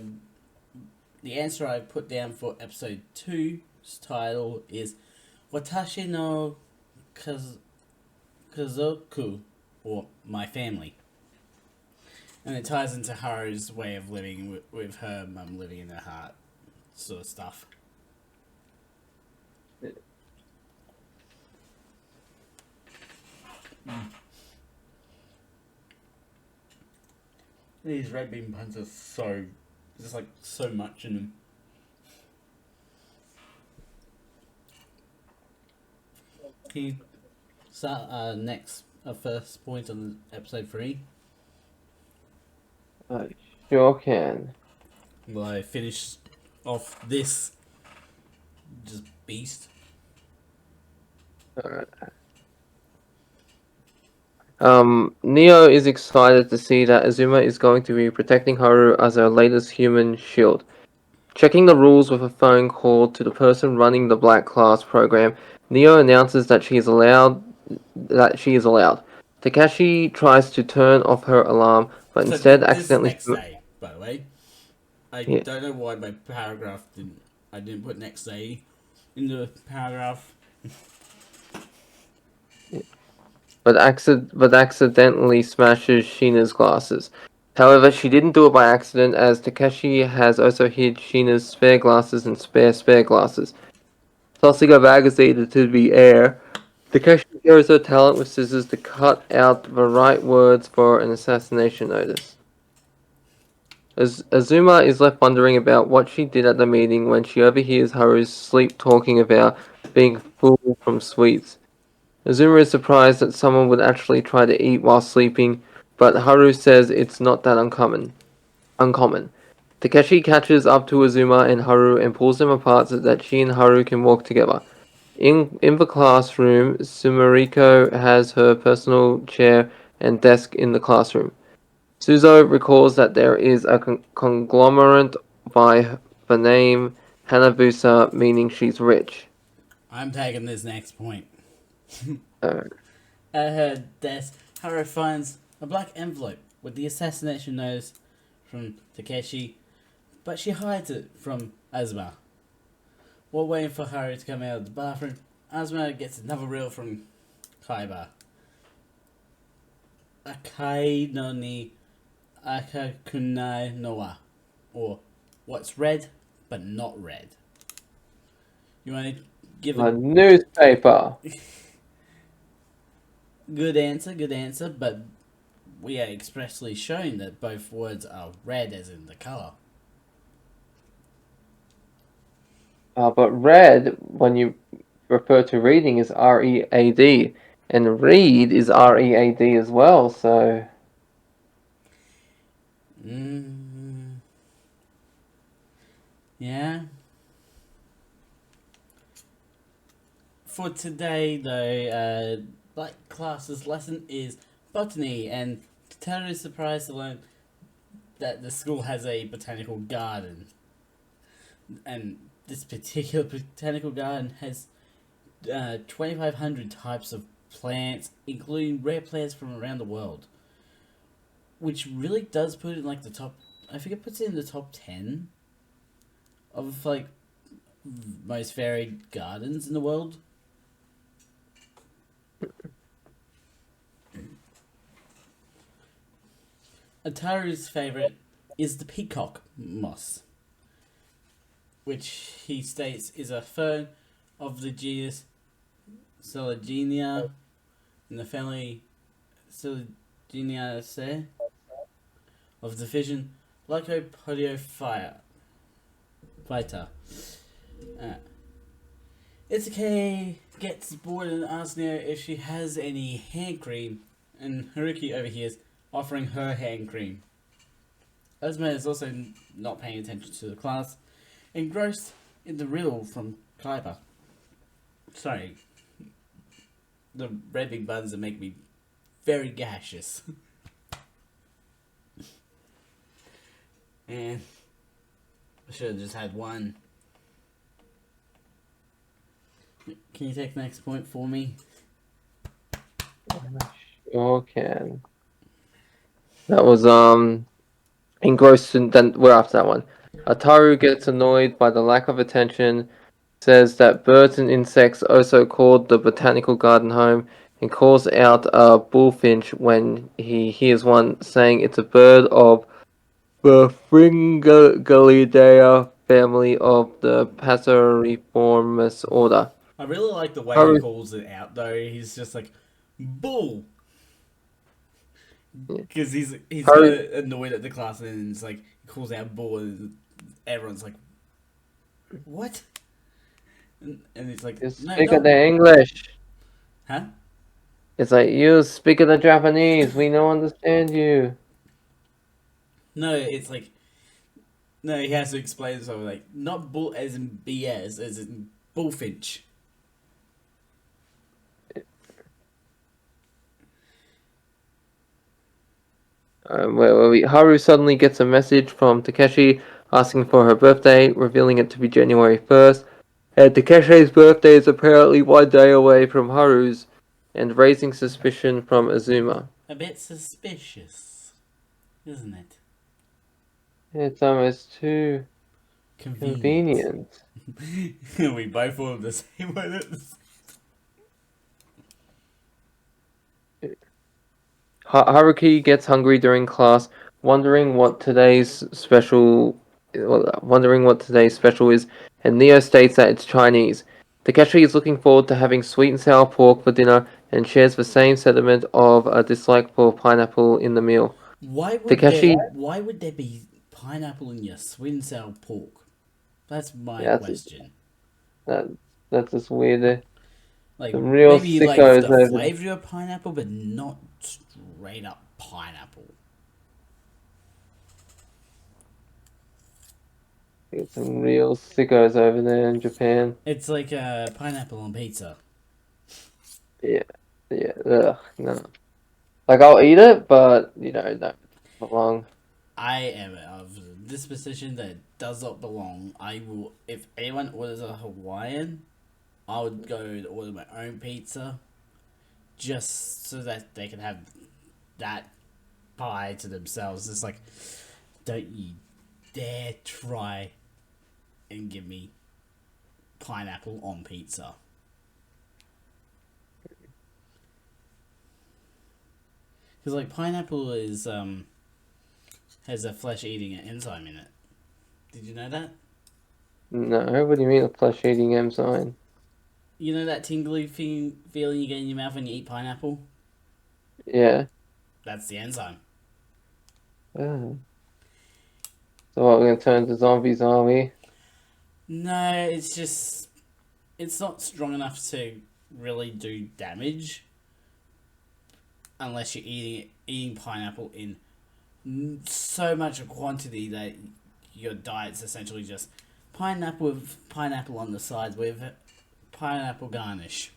the answer I put down for episode 2's title is Watashi no Kazoku, or My Family. And it ties into Haru's way of living with her mum living in her heart, sort of stuff. These red bean puns are so, there's like so much in them. Can you start first point on episode 3? I sure can. Will I finish off this just beast? Alright. Neo is excited to see that Azuma is going to be protecting Haru as her latest human shield. Checking the rules with a phone call to the person running the Black Class program, Neo announces that she is allowed. Takashi tries to turn off her alarm, but So instead this is accidentally. next day, by the way. I Yeah, don't know why my paragraph didn't. I didn't put next day in the paragraph. but accidentally smashes Sheena's glasses. However, she didn't do it by accident, as Takeshi has also hid Sheena's spare glasses and spare glasses. Tossing a magazine into the air, Takeshi shows her talent with scissors to cut out the right words for an assassination notice. Azuma is left wondering about what she did at the meeting when she overhears Haru's sleep talking about being full from sweets. Azuma is surprised that someone would actually try to eat while sleeping, but Haru says it's not that uncommon. Takeshi catches up to Azuma and Haru and pulls them apart so that she and Haru can walk together. In the classroom, Sumariko has her personal chair and desk in the classroom. Suzo recalls that there is a conglomerate by the name Hanabusa, meaning she's rich. I'm taking this next point. Uh, At her desk, Haru finds a black envelope with the assassination notice from Takeshi, but she hides it from Azuma. While waiting for Haru to come out of the bathroom, Azuma gets another reel from Kaiba. Akai no ni akakunai noa, or what's red but not red. You want to give a a newspaper. good answer, but we are expressly showing that both words are red as in the colour. But red, when you refer to reading, is READ, and read is READ as well. So Yeah. For today, though, Black Class's lesson is botany, and Totoro is surprised to learn that the school has a botanical garden. And this particular botanical garden has 2,500 types of plants, including rare plants from around the world. Which really does put it in like the top. I think it puts it in the top 10 of like most varied gardens in the world. Ataru's favourite is the peacock moss, which he states is a fern of the genus Selagenia in the family Selageniaceae of the division Lycopodiophyta. Uh, Itsuke gets bored and asks Neo if she has any hand cream, and Haruki overhears offering her hand cream. Azuma is also not paying attention to the class, engrossed in the riddle from Kaiba. Sorry, the red big buttons that make me very gaseous. And I should have just had one. Can you take the next point for me? Sure can. That was engrossed in then we're after that one. Ataru gets annoyed by the lack of attention, says that birds and insects also called the botanical garden home, and calls out a bullfinch when he hears one saying it's a bird of the Fringillidae family of the Passeriformes order. I really like the way he Haru, calls it out, though. He's just like, bull! Because he's kind Haru, of annoyed at the class, and it's like, he calls out bull, and everyone's like, what? And it's like, you no, speak not. the English. Huh? It's like you speak the Japanese. We don't understand you. No, it's like, no, he has to explain something like, not bull as in BS, as in bullfinch. Haru suddenly gets a message from Takeshi asking for her birthday, revealing it to be January 1st. And Takeshi's birthday is apparently one day away from Haru's, and raising suspicion from Azuma. A bit suspicious, isn't it? It's almost too Convenient. convenient. We both ordered the same one. Haruki gets hungry during class, wondering what today's special is, and Neo states that it's Chinese. Takeshi is looking forward to having sweet and sour pork for dinner and shares the same sentiment of a dislike for pineapple in the meal. Takeshi, Why would there be pineapple in your sweet and sour pork? That's my yeah, question. that, that's just weird. Like, Some real maybe like sickos the over flavor of pineapple, but not straight up pineapple. some real sickos over there in Japan. It's like pineapple on pizza. Yeah, yeah, ugh, no. Like I'll eat it, but no, not long. I am of the disposition that it does not belong. I will, if anyone orders a Hawaiian, I would go to order my own pizza, just so that they can have that pie to themselves. It's like, don't you dare try and give me pineapple on pizza. Because like pineapple is has a flesh eating enzyme in it. Did you know that? No, what do you mean a flesh eating enzyme? You know that tingly feeling you get in your mouth when you eat pineapple? Yeah. That's the enzyme. Oh. So what, we're gonna turn into zombies, are we? No, it's just it's not strong enough to really do damage unless you're eating pineapple in so much a quantity that your diet's essentially just pineapple with pineapple on the sides with pineapple garnish.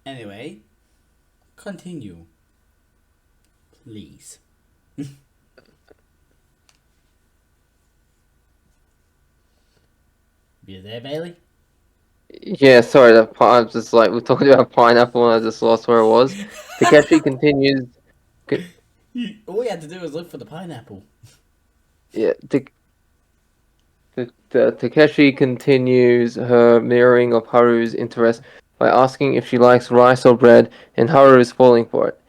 Anyway, continue, please. You there, Bailey? Yeah, sorry, I was just like we're talking about pineapple and I just lost where it was. Takeshi continues. All you had to do was look for the pineapple. Yeah, Takeshi continues her mirroring of Haru's interest by asking if she likes rice or bread, and Haru is falling for it.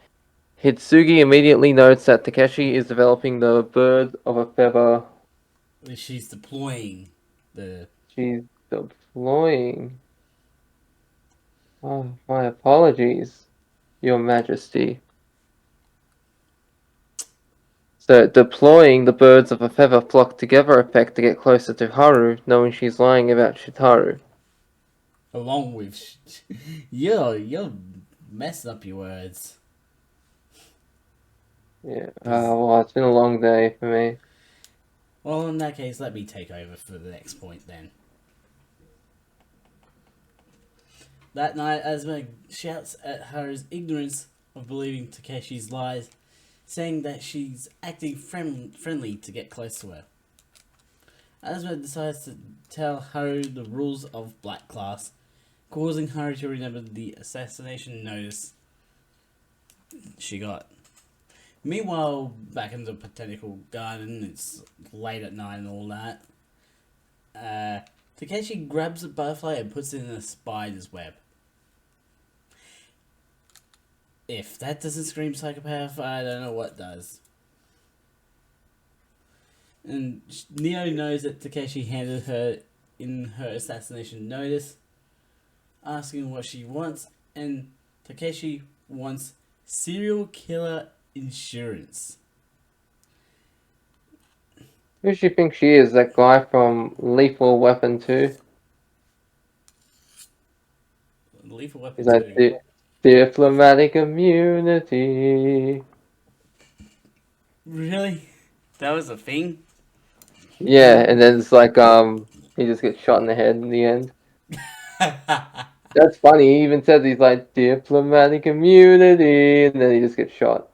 Hitsugi immediately notes that Takeshi is developing the bird of a feather. She's deploying the. She's deploying. Oh, my apologies, Your Majesty. So, deploying the birds of a feather flock together effect to get closer to Haru, knowing she's lying about Shitaru. Along with, you're messing up your words. Yeah. Well, it's been a long day for me. Well, in that case, let me take over for the next point then. That night, Asuma shouts at Haru's ignorance of believing Takeshi's lies, saying that she's acting friendly to get close to her. Asuma decides to tell Haru the rules of Black Class, causing Haru to remember the assassination notice she got. Meanwhile, back in the botanical garden, it's late at night and all that. Takeshi grabs a butterfly and puts it in a spider's web. If that doesn't scream psychopath, I don't know what does. And Neo knows that Takeshi handed her in her assassination notice, asking what she wants, and Takeshi wants serial killer insurance. Who does she think she is? That guy from Lethal Weapon 2? Lethal Weapon He's like, 2. diplomatic immunity. Really? That was a thing? Yeah, and then it's like, he just gets shot in the head in the end. That's funny. He even says he's like, diplomatic immunity, and then he just gets shot.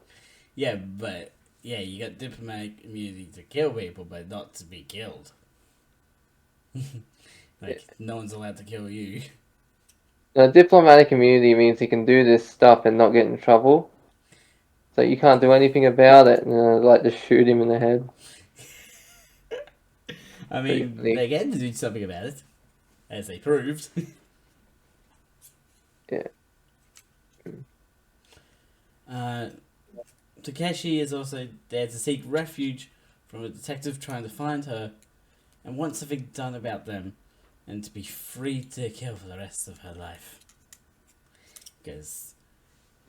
Yeah, but yeah, you got diplomatic immunity to kill people, but not to be killed. Like, no one's allowed to kill you. Now, diplomatic immunity means he can do this stuff and not get in trouble. So you can't do anything about it, and like just shoot him in the head. I Pretty mean, funny. they get to do something about it, as they proved. Yeah. Takeshi is also there to seek refuge from a detective trying to find her, and wants something done about them, and to be free to kill for the rest of her life. Because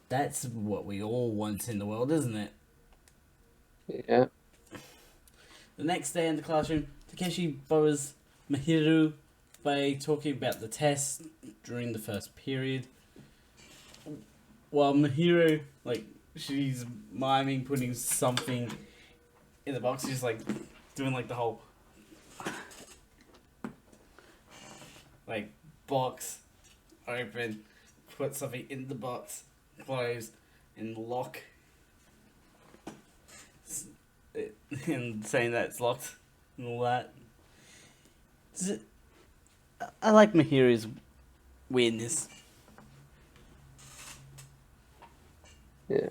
that's what we all want in the world, isn't it? Yeah. The next day in the classroom, Takeshi borrows Mahiru by talking about the test during the first period. While Mahiru, like, she's miming putting something in the box, she's like doing like the whole like box open, put something in the box, close, and lock. And saying that it's locked and all that. I like Mahiru's weirdness. Yeah.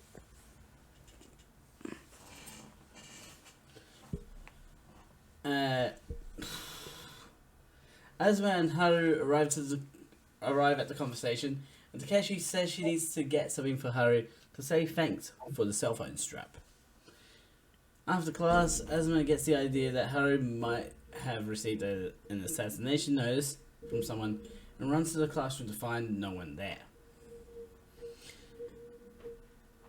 Asuma and Haru arrive at the conversation, and Takeshi says she needs to get something for Haru to say thanks for the cell phone strap. After class, Asuma gets the idea that Haru might have received an assassination notice from someone and runs to the classroom to find no one there.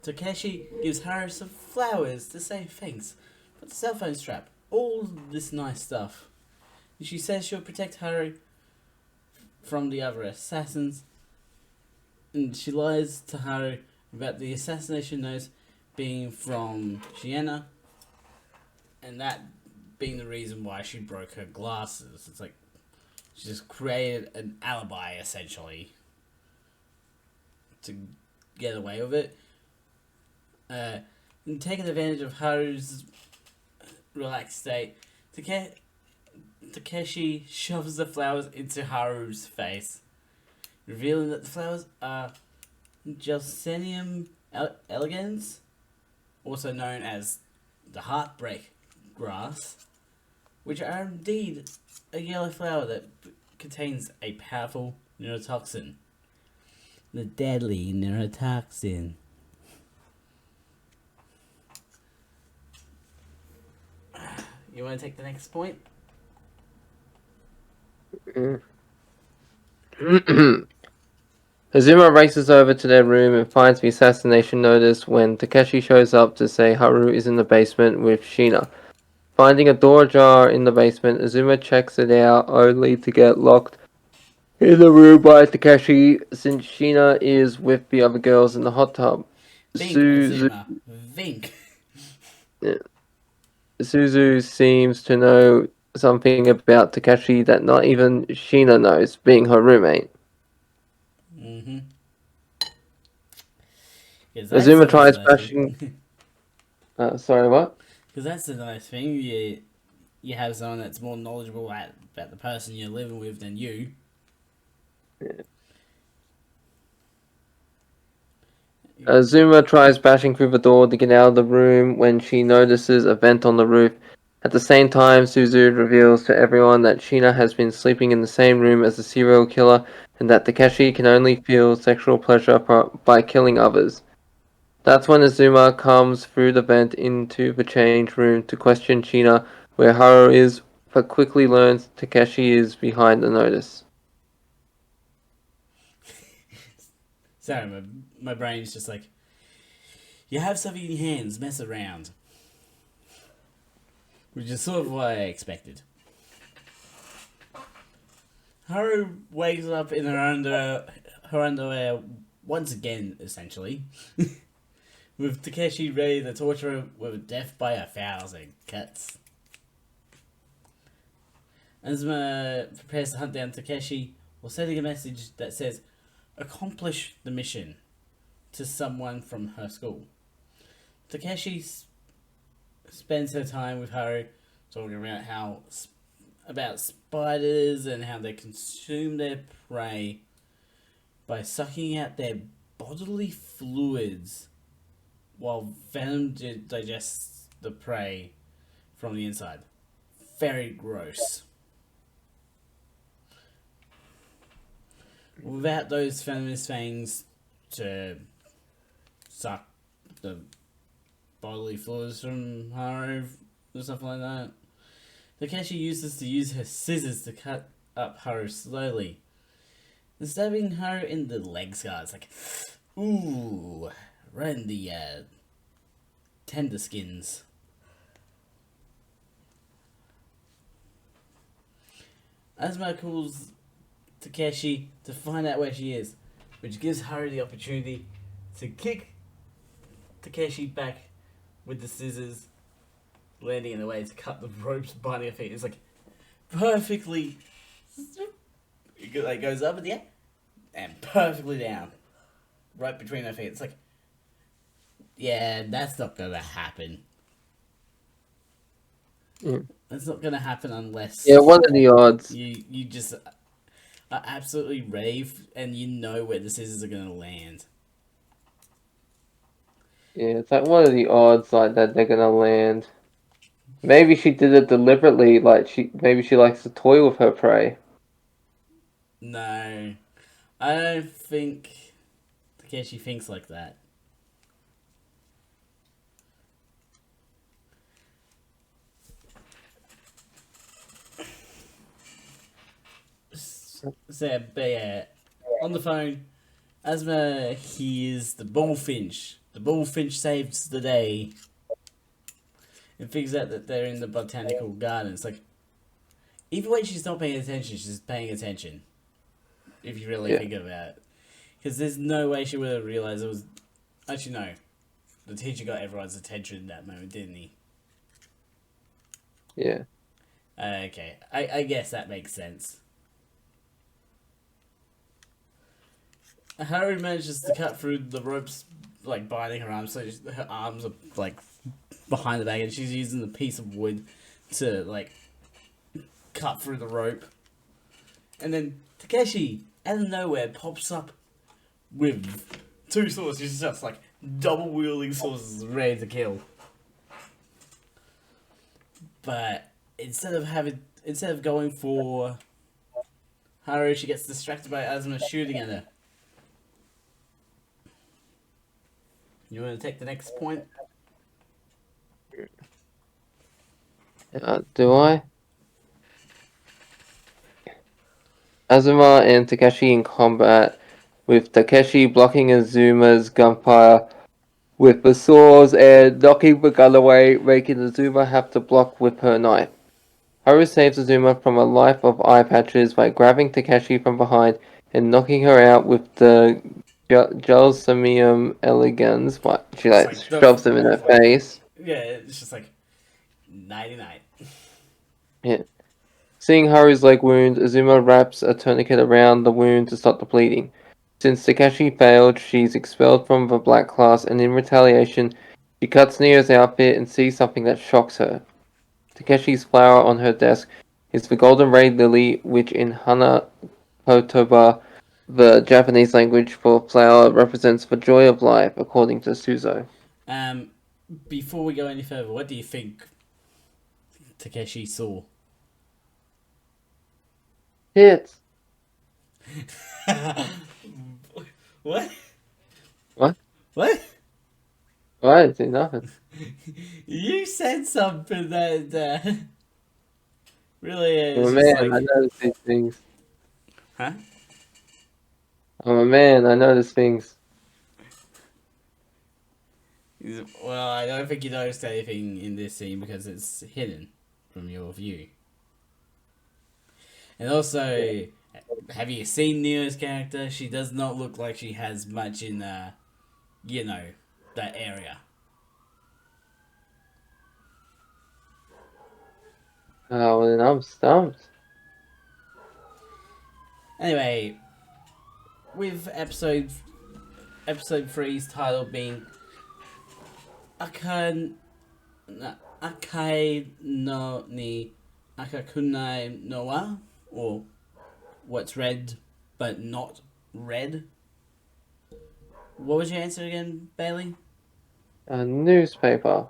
Takeshi gives Haru some flowers to say thanks for the cell phone strap, all this nice stuff. And she says she'll protect Haru from the other assassins, and she lies to Haru about the assassination notice being from Shiena, and that being the reason why she broke her glasses. It's like she just created an alibi essentially to get away with it. And taking advantage of Haru's relaxed state, Takeshi shoves the flowers into Haru's face, revealing that the flowers are Gelsenium elegans, also known as the heartbreak grass, which are indeed a yellow flower that contains a powerful neurotoxin. The deadly neurotoxin. You want to take the next point? Azuma races over to their room and finds the assassination notice when Takeshi shows up to say Haru is in the basement with Shina. Finding a door ajar in the basement, Azuma checks it out only to get locked in the room by Takeshi since Shina is with the other girls in the hot tub. Vink, Suzu, Azuma. Vink. Suzu seems to know something about Takeshi that not even Shina knows, being her roommate. Mm-hmm. Because that's Azuma always a tries nice bashing. thing. Sorry, what? Because that's the nice thing. You have someone that's more knowledgeable about the person you're living with than you. Azuma tries bashing through the door to get out of the room when she notices a vent on the roof. At the same time, Suzu reveals to everyone that Shina has been sleeping in the same room as the serial killer and that Takeshi can only feel sexual pleasure by killing others. That's when Azuma comes through the vent into the change room to question Shina where Haru is, but quickly learns Takeshi is behind the notice. Sorry, my brain's just like, you have something in your hands, mess around. Which is sort of what I expected. Haru wakes up in her underwear once again, essentially. With Takeshi ready to torture her with death by 1,000 cuts. Azuma prepares to hunt down Takeshi while sending a message that says, accomplish the mission to someone from her school. Takeshi spends her time with Haru talking about spiders and how they consume their prey by sucking out their bodily fluids while venom digests the prey from the inside. Very gross. Without those venomous fangs to suck the bodily fluids from Haru or something like that, Takeshi uses her scissors to cut up Haru slowly. And stabbing her in the leg scars, like, ooh, right in the tender skins. Azuma calls Takeshi to find out where she is, which gives Haru the opportunity to kick Takeshi back with the scissors, landing in a way to cut the ropes binding her feet. It's like perfectly. It goes up in the air and perfectly down, right between her feet. It's like, yeah, that's not gonna happen. Mm. That's not gonna happen unless Yeah, what are the odds? you just are absolutely rave and you know where the scissors are gonna land. Yeah, it's like, what are the odds like that they're gonna land? Maybe she did it deliberately, maybe she likes to toy with her prey. No, I don't think Takeshi thinks like that. So, but yeah, on the phone, Asma hears the bullfinch. The bullfinch saves the day and figures out that they're in the botanical garden. It's like, even when she's not paying attention, she's paying attention. If you really think about it. Because there's no way she would have realised it was. Actually, no. The teacher got everyone's attention in that moment, didn't he? Yeah. Okay, I guess that makes sense. Haru manages to cut through the ropes, like binding her arms, so her arms are like behind the back, and she's using the piece of wood to like cut through the rope. And then Takeshi, out of nowhere, pops up with two swords. She's just like double wielding swords, ready to kill. But instead of going for Haru, she gets distracted by Asuma shooting at her. You want to take the next point? Do I? Azuma and Takeshi in combat. with Takeshi blocking Azuma's gunfire with the swords and knocking the gun away, making Azuma have to block with her knife. Haru saves Azuma from a life of eye patches by grabbing Takeshi from behind and knocking her out with the Gelsamium elegans. What? She It's like like shoves them in her face. yeah, it's just like 99. Yeah. Seeing Haru's leg wound, Azuma wraps a tourniquet around the wound to stop the bleeding. Since Takeshi failed, she's expelled from the black class, and in retaliation, she cuts Neo's outfit and sees something that shocks her. Takeshi's flower on her desk is the golden ray lily, which in Hana Kotoba, the Japanese language for flower, represents the joy of life, according to Suzo. Um, before we go any further, what do you think Takeshi saw? Hits. What? What? What? I didn't see nothing. You said something that really I'm a is just man, like, I notice these things. huh? I'm a man, I notice things. Well, I don't think you noticed anything in this scene because it's hidden from your view. And also, have you seen Neo's character? She does not look like she has much in, you know, that area. Oh, well, then I'm stumped. Anyway, with episode three's title being Akan Akai no ni Akakunai Noa, or what's red but not red. What was your answer again, Bailey? A newspaper.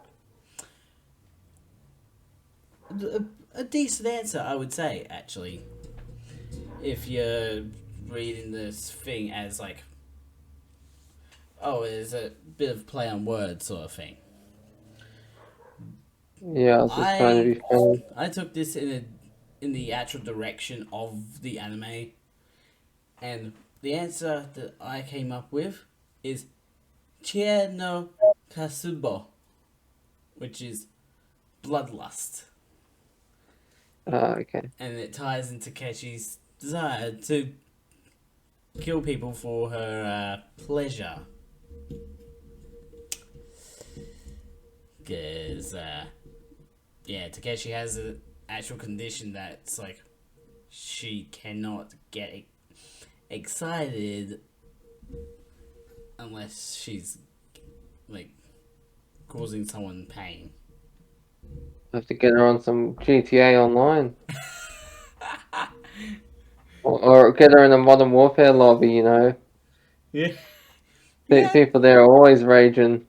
A decent answer, I would say, actually. If you're reading this thing as like, oh, it's a bit of play on words sort of thing. Yeah, I was just trying to be funny. I took this in the actual direction of the anime, and the answer that I came up with is Chie no Kasubo, which is bloodlust, Okay. and it ties into Keshi's desire to kill people for her pleasure. Because, yeah, Takeshi has an actual condition that's like she cannot get excited unless she's like causing someone pain. Have to get her on some GTA Online. Or get her in a Modern Warfare lobby, you know. Yeah. Yeah. People there are always raging.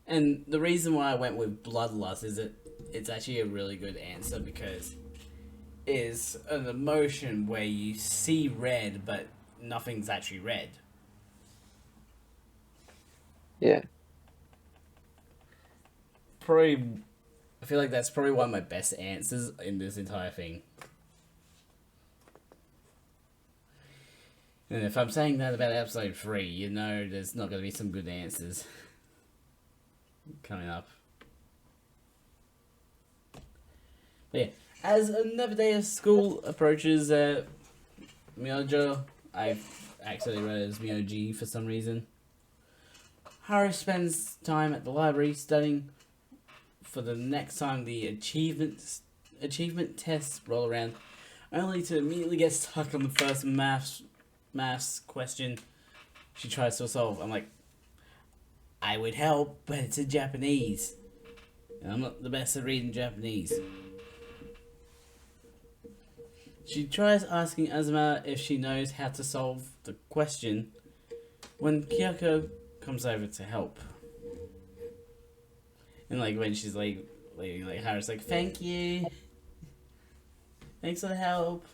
And the reason why I went with bloodlust is that it's actually a really good answer because it's an emotion where you see red but nothing's actually red. Yeah. Probably, I feel like that's probably one of my best answers in this entire thing. And if I'm saying that about episode 3, you know there's not going to be some good answers coming up. But yeah, as another day of school approaches, Myojo, I've accidentally read it as Myoji for some reason. Haru spends time at the library studying for the next time the achievement tests roll around, only to immediately get stuck on the first maths question she tries to solve. I'm like, I would help, but it's in Japanese. And I'm not the best at reading Japanese. She tries asking Azuma if she knows how to solve the question when Kyoko comes over to help. And like when she's like leaving, like Haru's like, thank you. Thanks for the help.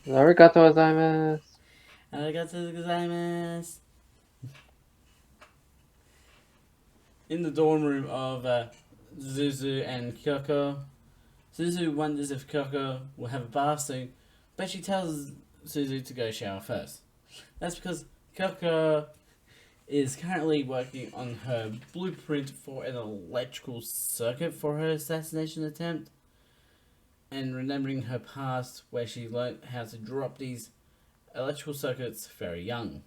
Arigato gozaimasu. Arigatou gozaimasu. In the dorm room of Zuzu and Kyoko, Zuzu wonders if Kyoko will have a bath soon, but she tells Suzu to go shower first. That's because Kyoko is currently working on her blueprint for an electrical circuit for her assassination attempt, and remembering her past where she learned how to drop these electrical circuits very young.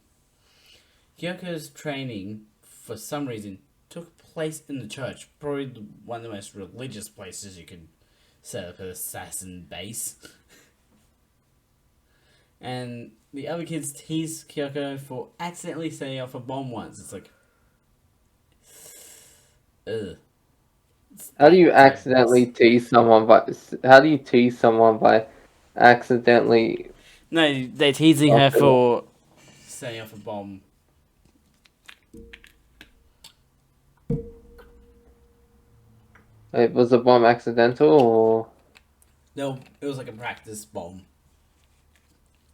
Kyoko's training, for some reason, took place in the church, probably one of the most religious places you could set up an assassin base. And the other kids tease Kyoko for accidentally setting off a bomb once. It's like, ugh. How do you So accidentally tease someone by? How do you tease someone by accidentally? no, they're teasing her for setting off a bomb. It was a bomb accidental, or No, it was like a practice bomb.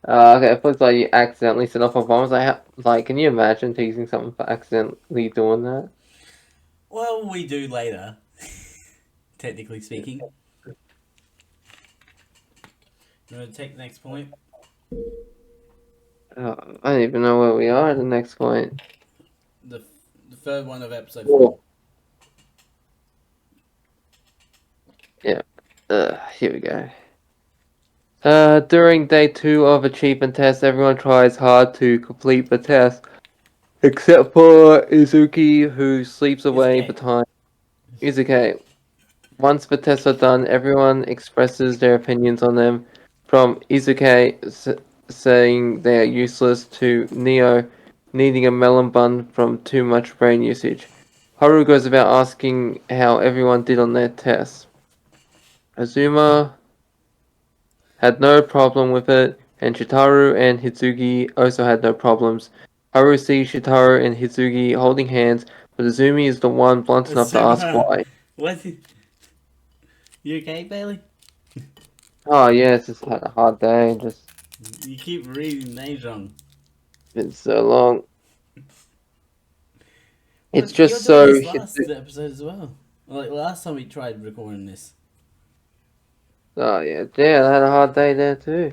okay, it was like you accidentally set off a bomb. I was like, can you imagine teasing someone for accidentally doing that? Well, we do later, technically speaking. You want to take the next point? I don't even know where we are at the next point. The third one of episode 4. Yeah. Here we go. During day 2 of achievement test, everyone tries hard to complete the test, except for Izuki, who sleeps away okay. behind. Izuki. Once the tests are done, everyone expresses their opinions on them, from Izuki saying they are useless to Neo needing a melon bun from too much brain usage. Haru goes about asking how everyone did on their tests. Azuma had no problem with it, and Shitaru and Hitsugi also had no problems. Haru sees Shitaru and Hitsugi holding hands, but Azumi is the one blunt enough to ask why. What? You okay, Bailey? Oh yeah, it's just had a hard day, just You keep reading names wrong. been so long. Well, It's you're just doing so this last episode as well. Like last time we tried recording this. oh yeah, I had a hard day there too.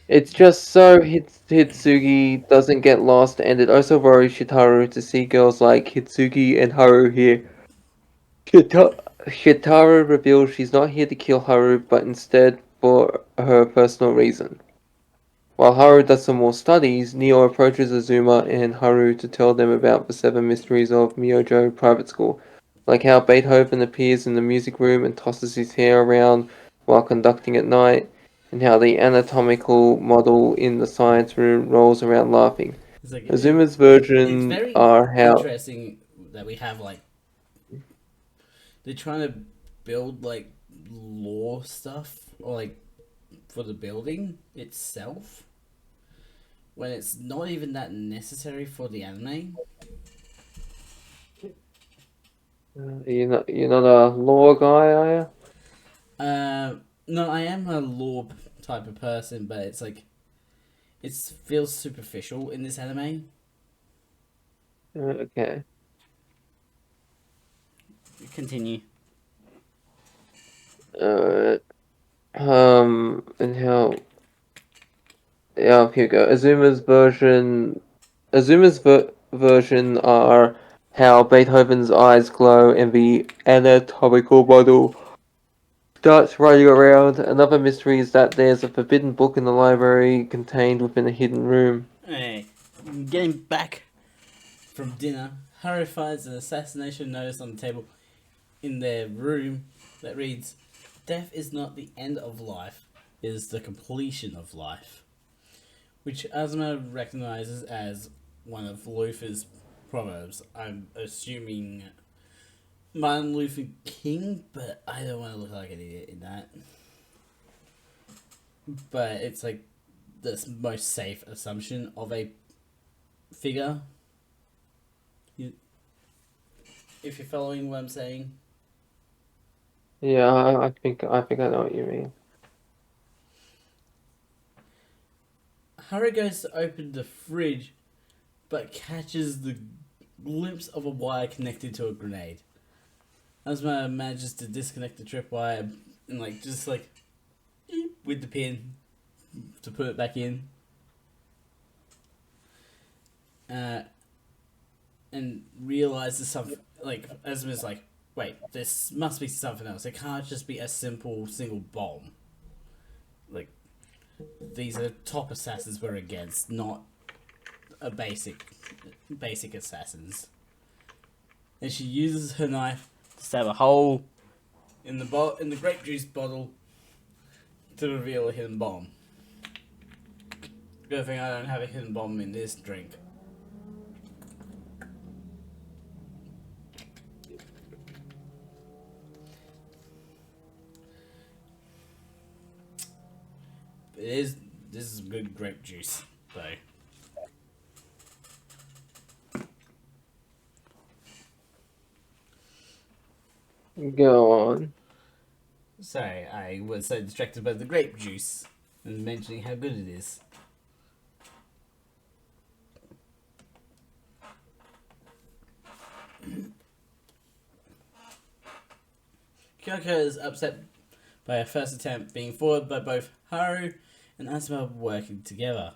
It's just so Hitsugi doesn't get lost, and it also worries Shitaru to see girls like Hitsugi and Haru here. Shitaru reveals she's not here to kill Haru, but instead for her personal reason. While Haru does some more studies, Neo approaches Azuma and Haru to tell them about the 7 mysteries of Myojo Private School, like how Beethoven appears in the music room and tosses his hair around while conducting at night, and how the anatomical model in the science room rolls around laughing. It's like Azuma's it's version very are how interesting that we have like they're trying to build like lore stuff or like for the building itself when it's not even that necessary for the anime. you're not a lore guy, are you? No, I am a lore type of person, but it's like it feels superficial in this anime. Okay. Continue. Uh, and how? Yeah, here we go. Azuma's version are how Beethoven's eyes glow and the anatomical model starts running around. Another mystery is that there's a forbidden book in the library contained within a hidden room. Hey, getting back from dinner, Harry finds an assassination notice on the table in their room that reads, "Death is not the end of life, it is the completion of life," which Azuma recognizes as one of Luther's proverbs. I'm assuming Martin Luther King, but I don't want to look like an idiot in that. But it's like the most safe assumption of a figure. If you're following what I'm saying. Yeah, I think I know what you mean. Harry goes to open the fridge, but catches the glimpse of a wire connected to a grenade. Asma manages to disconnect the tripwire and with the pin to put it back in. And realizes something, like, Esmer's like, wait, this must be something else. It can't just be a simple single bomb. Like, these are top assassins we're against, not a basic assassins. And she uses her knife to stab a hole in the grape juice bottle to reveal a hidden bomb. Good thing I don't have a hidden bomb in this drink. This is good grape juice, though. Go on. Sorry, I was so distracted by the grape juice and mentioning how good it is. Kyoko is upset by her first attempt being foiled by both Haru and Asuma working together.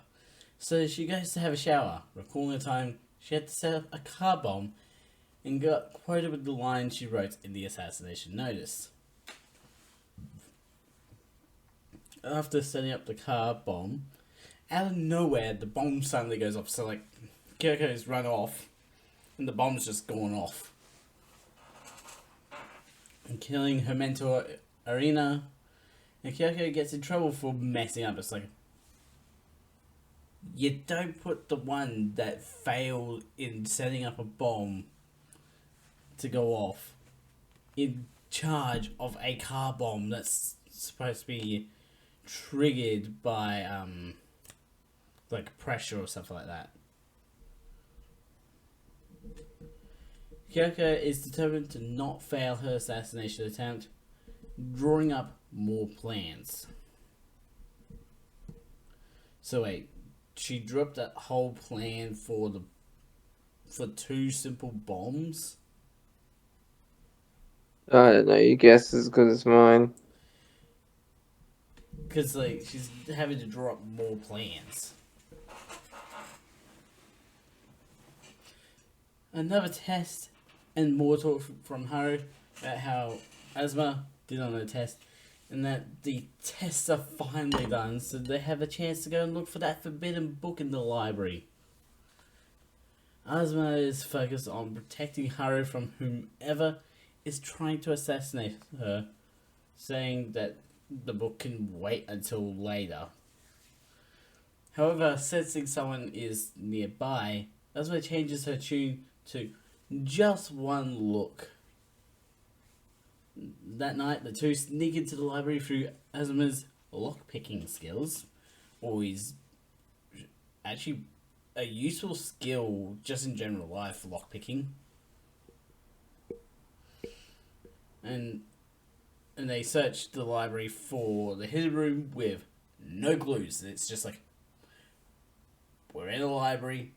So she goes to have a shower, recalling a time she had to set up a car bomb and got quoted with the line she wrote in the assassination notice. After setting up the car bomb, out of nowhere the bomb suddenly goes off. So like, Kyoko's run off, and the bomb's just gone off, and killing her mentor Arena. And Kyoko gets in trouble for messing up. It's like, you don't put the one that failed in setting up a bomb to go off in charge of a car bomb that's supposed to be triggered by like pressure or something like that. Kyoko is determined to not fail her assassination attempt, drawing up more plans. So wait, she dropped that whole plan for two simple bombs? I don't know. Your guess is as good as mine. Because like she's having to draw up more plans. Another test and more talk from Haru about how Asuma did on the test, and that the tests are finally done, so they have a chance to go and look for that forbidden book in the library. Asuma is focused on protecting Haru from whomever is trying to assassinate her, saying that the book can wait until later. However, sensing someone is nearby, Asuma changes her tune to just one look. That night, the two sneak into the library through Azuma's lockpicking skills, always actually a useful skill just in general life, lockpicking. And they search the library for the hidden room with no clues. It's just like, we're in a library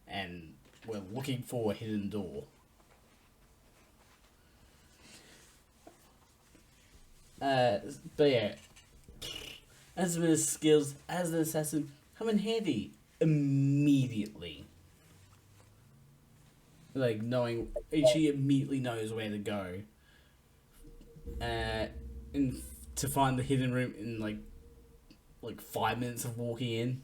and we're looking for a hidden door. But yeah, Azuma's skills as an assassin come in handy immediately. Like she immediately knows where to go. And to find the hidden room in like 5 minutes of walking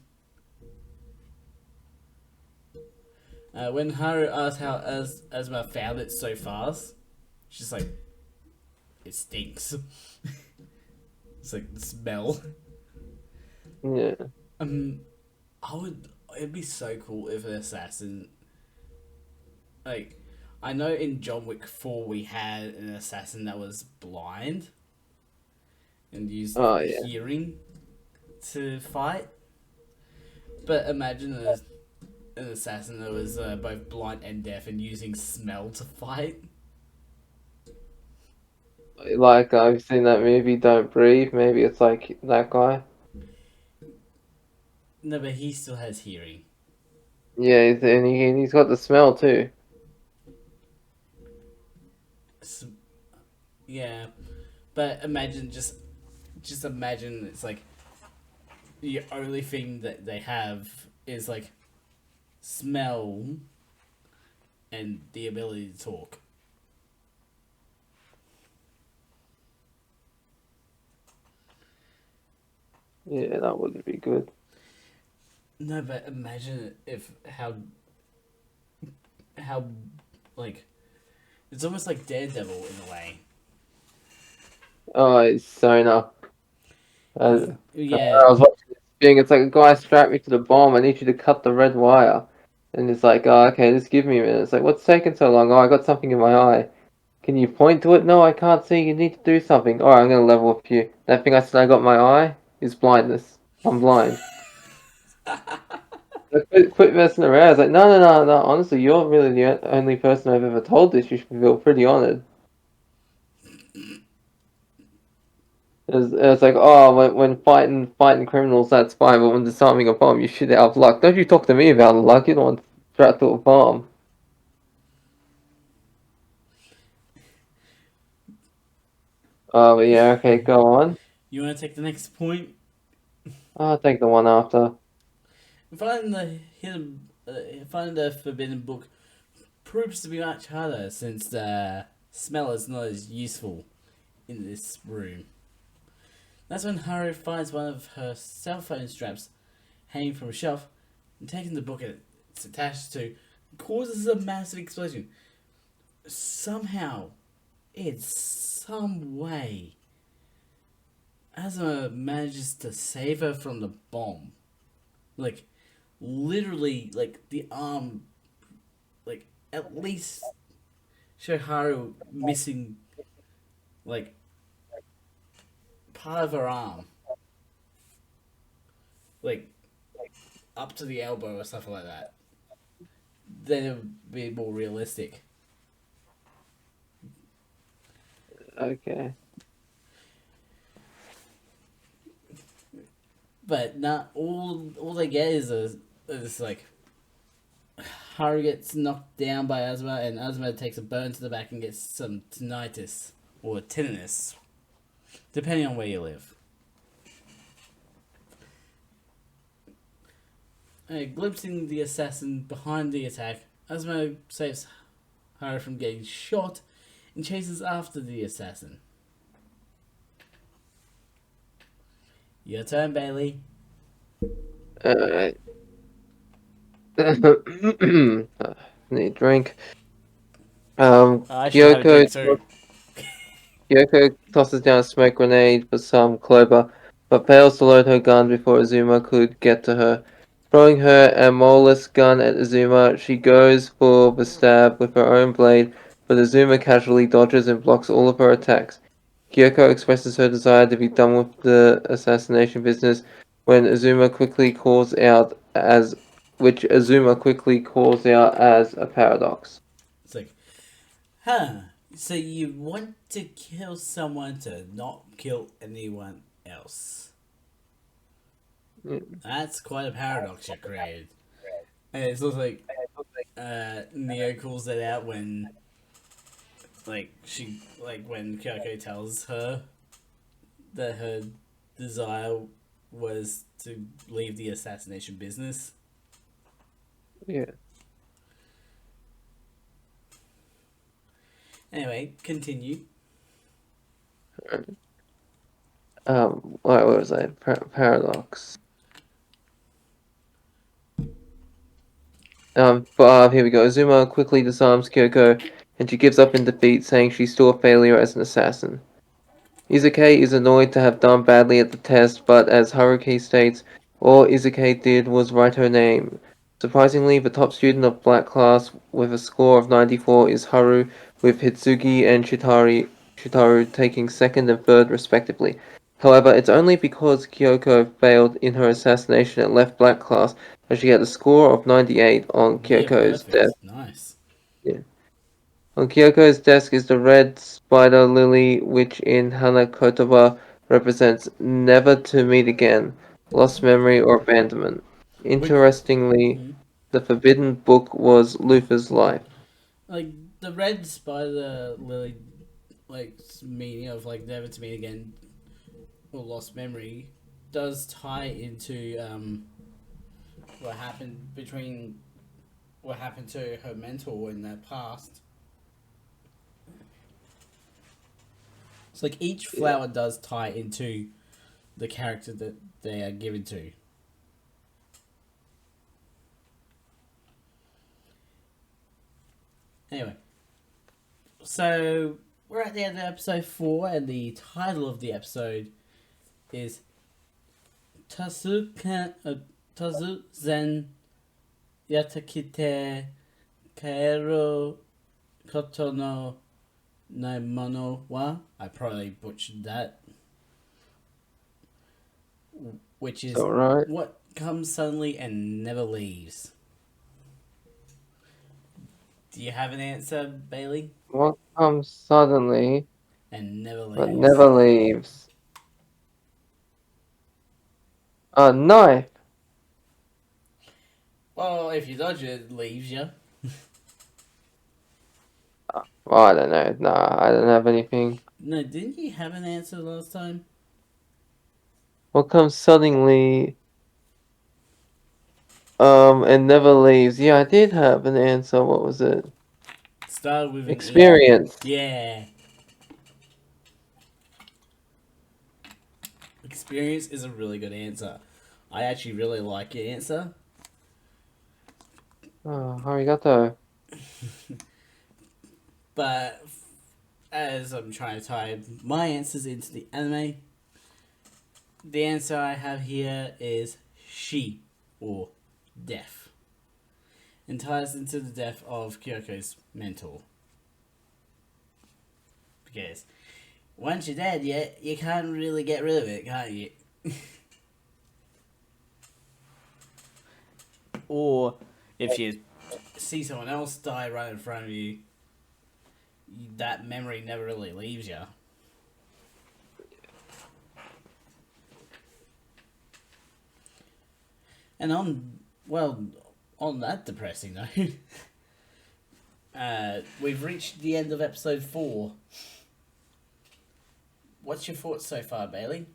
in. When Haru asks how Asuma found it so fast, she's like, it stinks. It's like the smell. Yeah. It'd be so cool if an assassin, like, I know in John Wick 4 we had an assassin that was blind and used hearing to fight. But imagine an assassin that was both blind and deaf and using smell to fight. Like, I've seen that movie, Don't Breathe. Maybe it's like that guy. No, but he still has hearing. Yeah, and he's got the smell too. Yeah, but imagine just just imagine it's like the only thing that they have is like smell and the ability to talk. Yeah, that wouldn't be good. No, but imagine if how like it's almost like Daredevil in a way. Oh, it's Sona. I Yeah, was watching this thing. It's like a guy strapped me to the bomb. I need you to cut the red wire. And it's like, oh, okay, just give me a minute. It's like, what's taking so long? Oh, I got something in my eye. Can you point to it? No, I can't see. You need to do something. Alright, I'm gonna level with you. That thing I said I got in my eye is blindness. I'm blind. Like, quit messing around. It's like, no, no, no, no. Honestly, you're really the only person I've ever told this. You should feel pretty honored. It's like, oh, when fighting criminals, that's fine, but when disarming a bomb, you shit out of luck. Don't you talk to me about luck. You're the one strapped to a bomb. Oh, but yeah, okay, go on. you want to take the next point? I'll take the one after. Finding the forbidden book proves to be much harder since the smell is not as useful in this room. That's when Haru finds one of her cell phone straps hanging from a shelf, and taking the book it's attached to causes a massive explosion. Somehow, in some way, Asuma manages to save her from the bomb. Like, literally, like, the arm, like, at least show Haru missing, like, part of her arm. Like, up to the elbow or something like that. Then it would be more realistic. Okay. But not all they get is like Haru gets knocked down by Asuma, and Asuma takes a burn to the back and gets some tinnitus or tinnitus, depending on where you live. Glimpsing the assassin behind the attack, Asuma saves Haru from getting shot and chases after the assassin. Your turn, Bailey. Alright. Need a drink. I should have a drink too. Kyoko tosses down a smoke grenade for some clover, but fails to load her gun before Azuma could get to her. Throwing her amoreless gun at Azuma, she goes for the stab with her own blade, but Azuma casually dodges and blocks all of her attacks. Kyoko expresses her desire to be done with the assassination business when Azuma quickly calls out as which Azuma quickly calls out as a paradox. It's like, huh? So you want to kill someone to not kill anyone else? Mm. That's quite a paradox you created. And it's also like Neo calls it out when when Kyoko tells her that her desire was to leave the assassination business. Yeah. Anyway, continue. What was I? Paradox. Here we go. Azuma quickly disarms Kyoko, and she gives up in defeat, saying she's still a failure as an assassin. Izuke is annoyed to have done badly at the test, but as Haruki states, all Izuke did was write her name. Surprisingly, the top student of Black class with a score of 94 is Haru, with Hitsugi and Shitaru taking second and third respectively. However, it's only because Kyoko failed in her assassination at left Black class that she had a score of 98 on Near Kyoko's death. perfect. Nice. Yeah. On Kyoko's desk is the red spider lily, which in Hanakotoba represents never to meet again, lost memory or abandonment. Which, Interestingly, hmm, the forbidden book was Luther's life. like the red spider lily, meaning of like never to meet again, or lost memory does tie into what happened between what happened to her mentor in the past. It's like each Yeah. flower does tie into the character that they are given to. Anyway, so we're at the end of episode 4, and the title of the episode is Tazu Zen Yatakite Kaero Koto no Naimono wa. I probably butchered that. Which It's is alright. what comes suddenly and never leaves. Do you have an answer, Bailey? What comes suddenly And never but leaves. never leaves? A knife. Well, if you dodge it, it leaves you. Well, I don't know. Nah, I don't have anything. No, didn't you have an answer last time? What comes suddenly and never leaves? Yeah, I did have an answer. What was it? Started with an E. Experience. Yeah. Experience is a really good answer. I actually really like your answer. Oh, arigato. But as I'm trying to tie my answers into the anime, the answer I have here is she, or death. And ties into the death of Kyoko's mentor. Because once you're dead, you can't really get rid of it, can't you? Or if you see someone else die right in front of you, that memory never really leaves you. And on that depressing note, we've reached the end of episode 4. What's your thoughts so far, Bailey?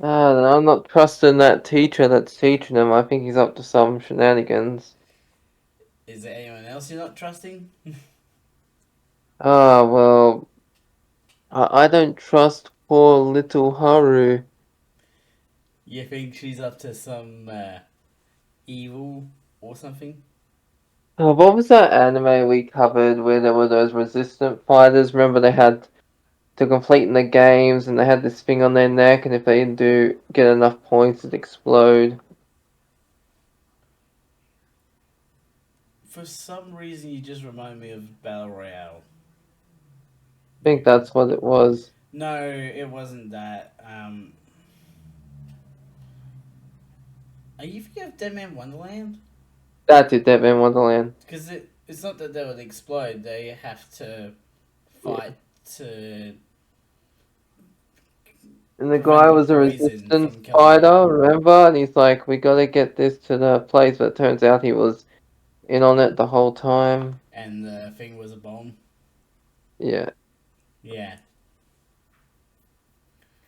I'm not trusting that teacher that's teaching him. I think he's up to some shenanigans. Is there anyone else you're not trusting? Well, I don't trust poor little Haru. You think she's up to some evil or something? What was that anime we covered where there were those resistant fighters? Remember they had to complete in the games and they had this thing on their neck, and if they didn't get enough points, it'd explode. For some reason, you just remind me of Battle Royale. I think that's what it was. No, it wasn't that. Are you thinking of Dead Man Wonderland? That did Dead Man Wonderland. Because it's not that they would explode, they have to fight to And the prevent guy the was a poison resistance from killing them. fighter, remember? And he's like, we gotta get this to the place, but it turns out he was in on it the whole time. And the thing was a bomb. Yeah. Yeah.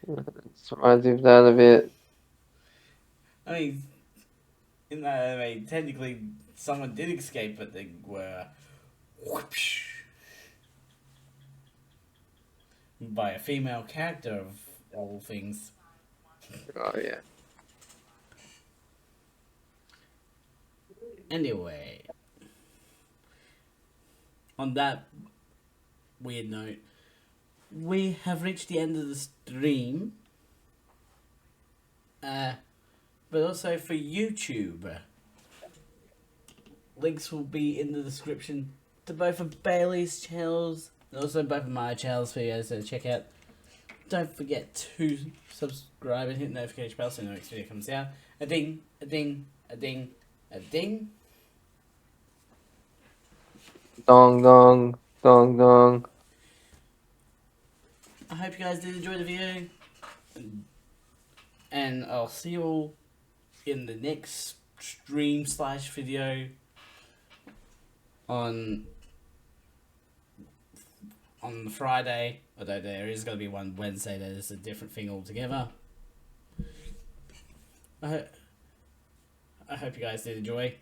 It reminds me of that a bit. I mean, in that, I mean, technically, someone did escape, but they were whoosh, by a female character of all things. Oh, yeah. Anyway, on that weird note, we have reached the end of the stream. But also for YouTube, links will be in the description to both of Bailey's channels and also both of my channels for you guys to check out. Don't forget to subscribe and hit the notification bell so the next video comes out. A ding, a ding, a ding, a ding. Dong, dong, dong, dong. I hope you guys did enjoy the video. And I'll see you all in the next stream / video on on Friday, although there is going to be one Wednesday that is a different thing altogether. I hope you guys did enjoy.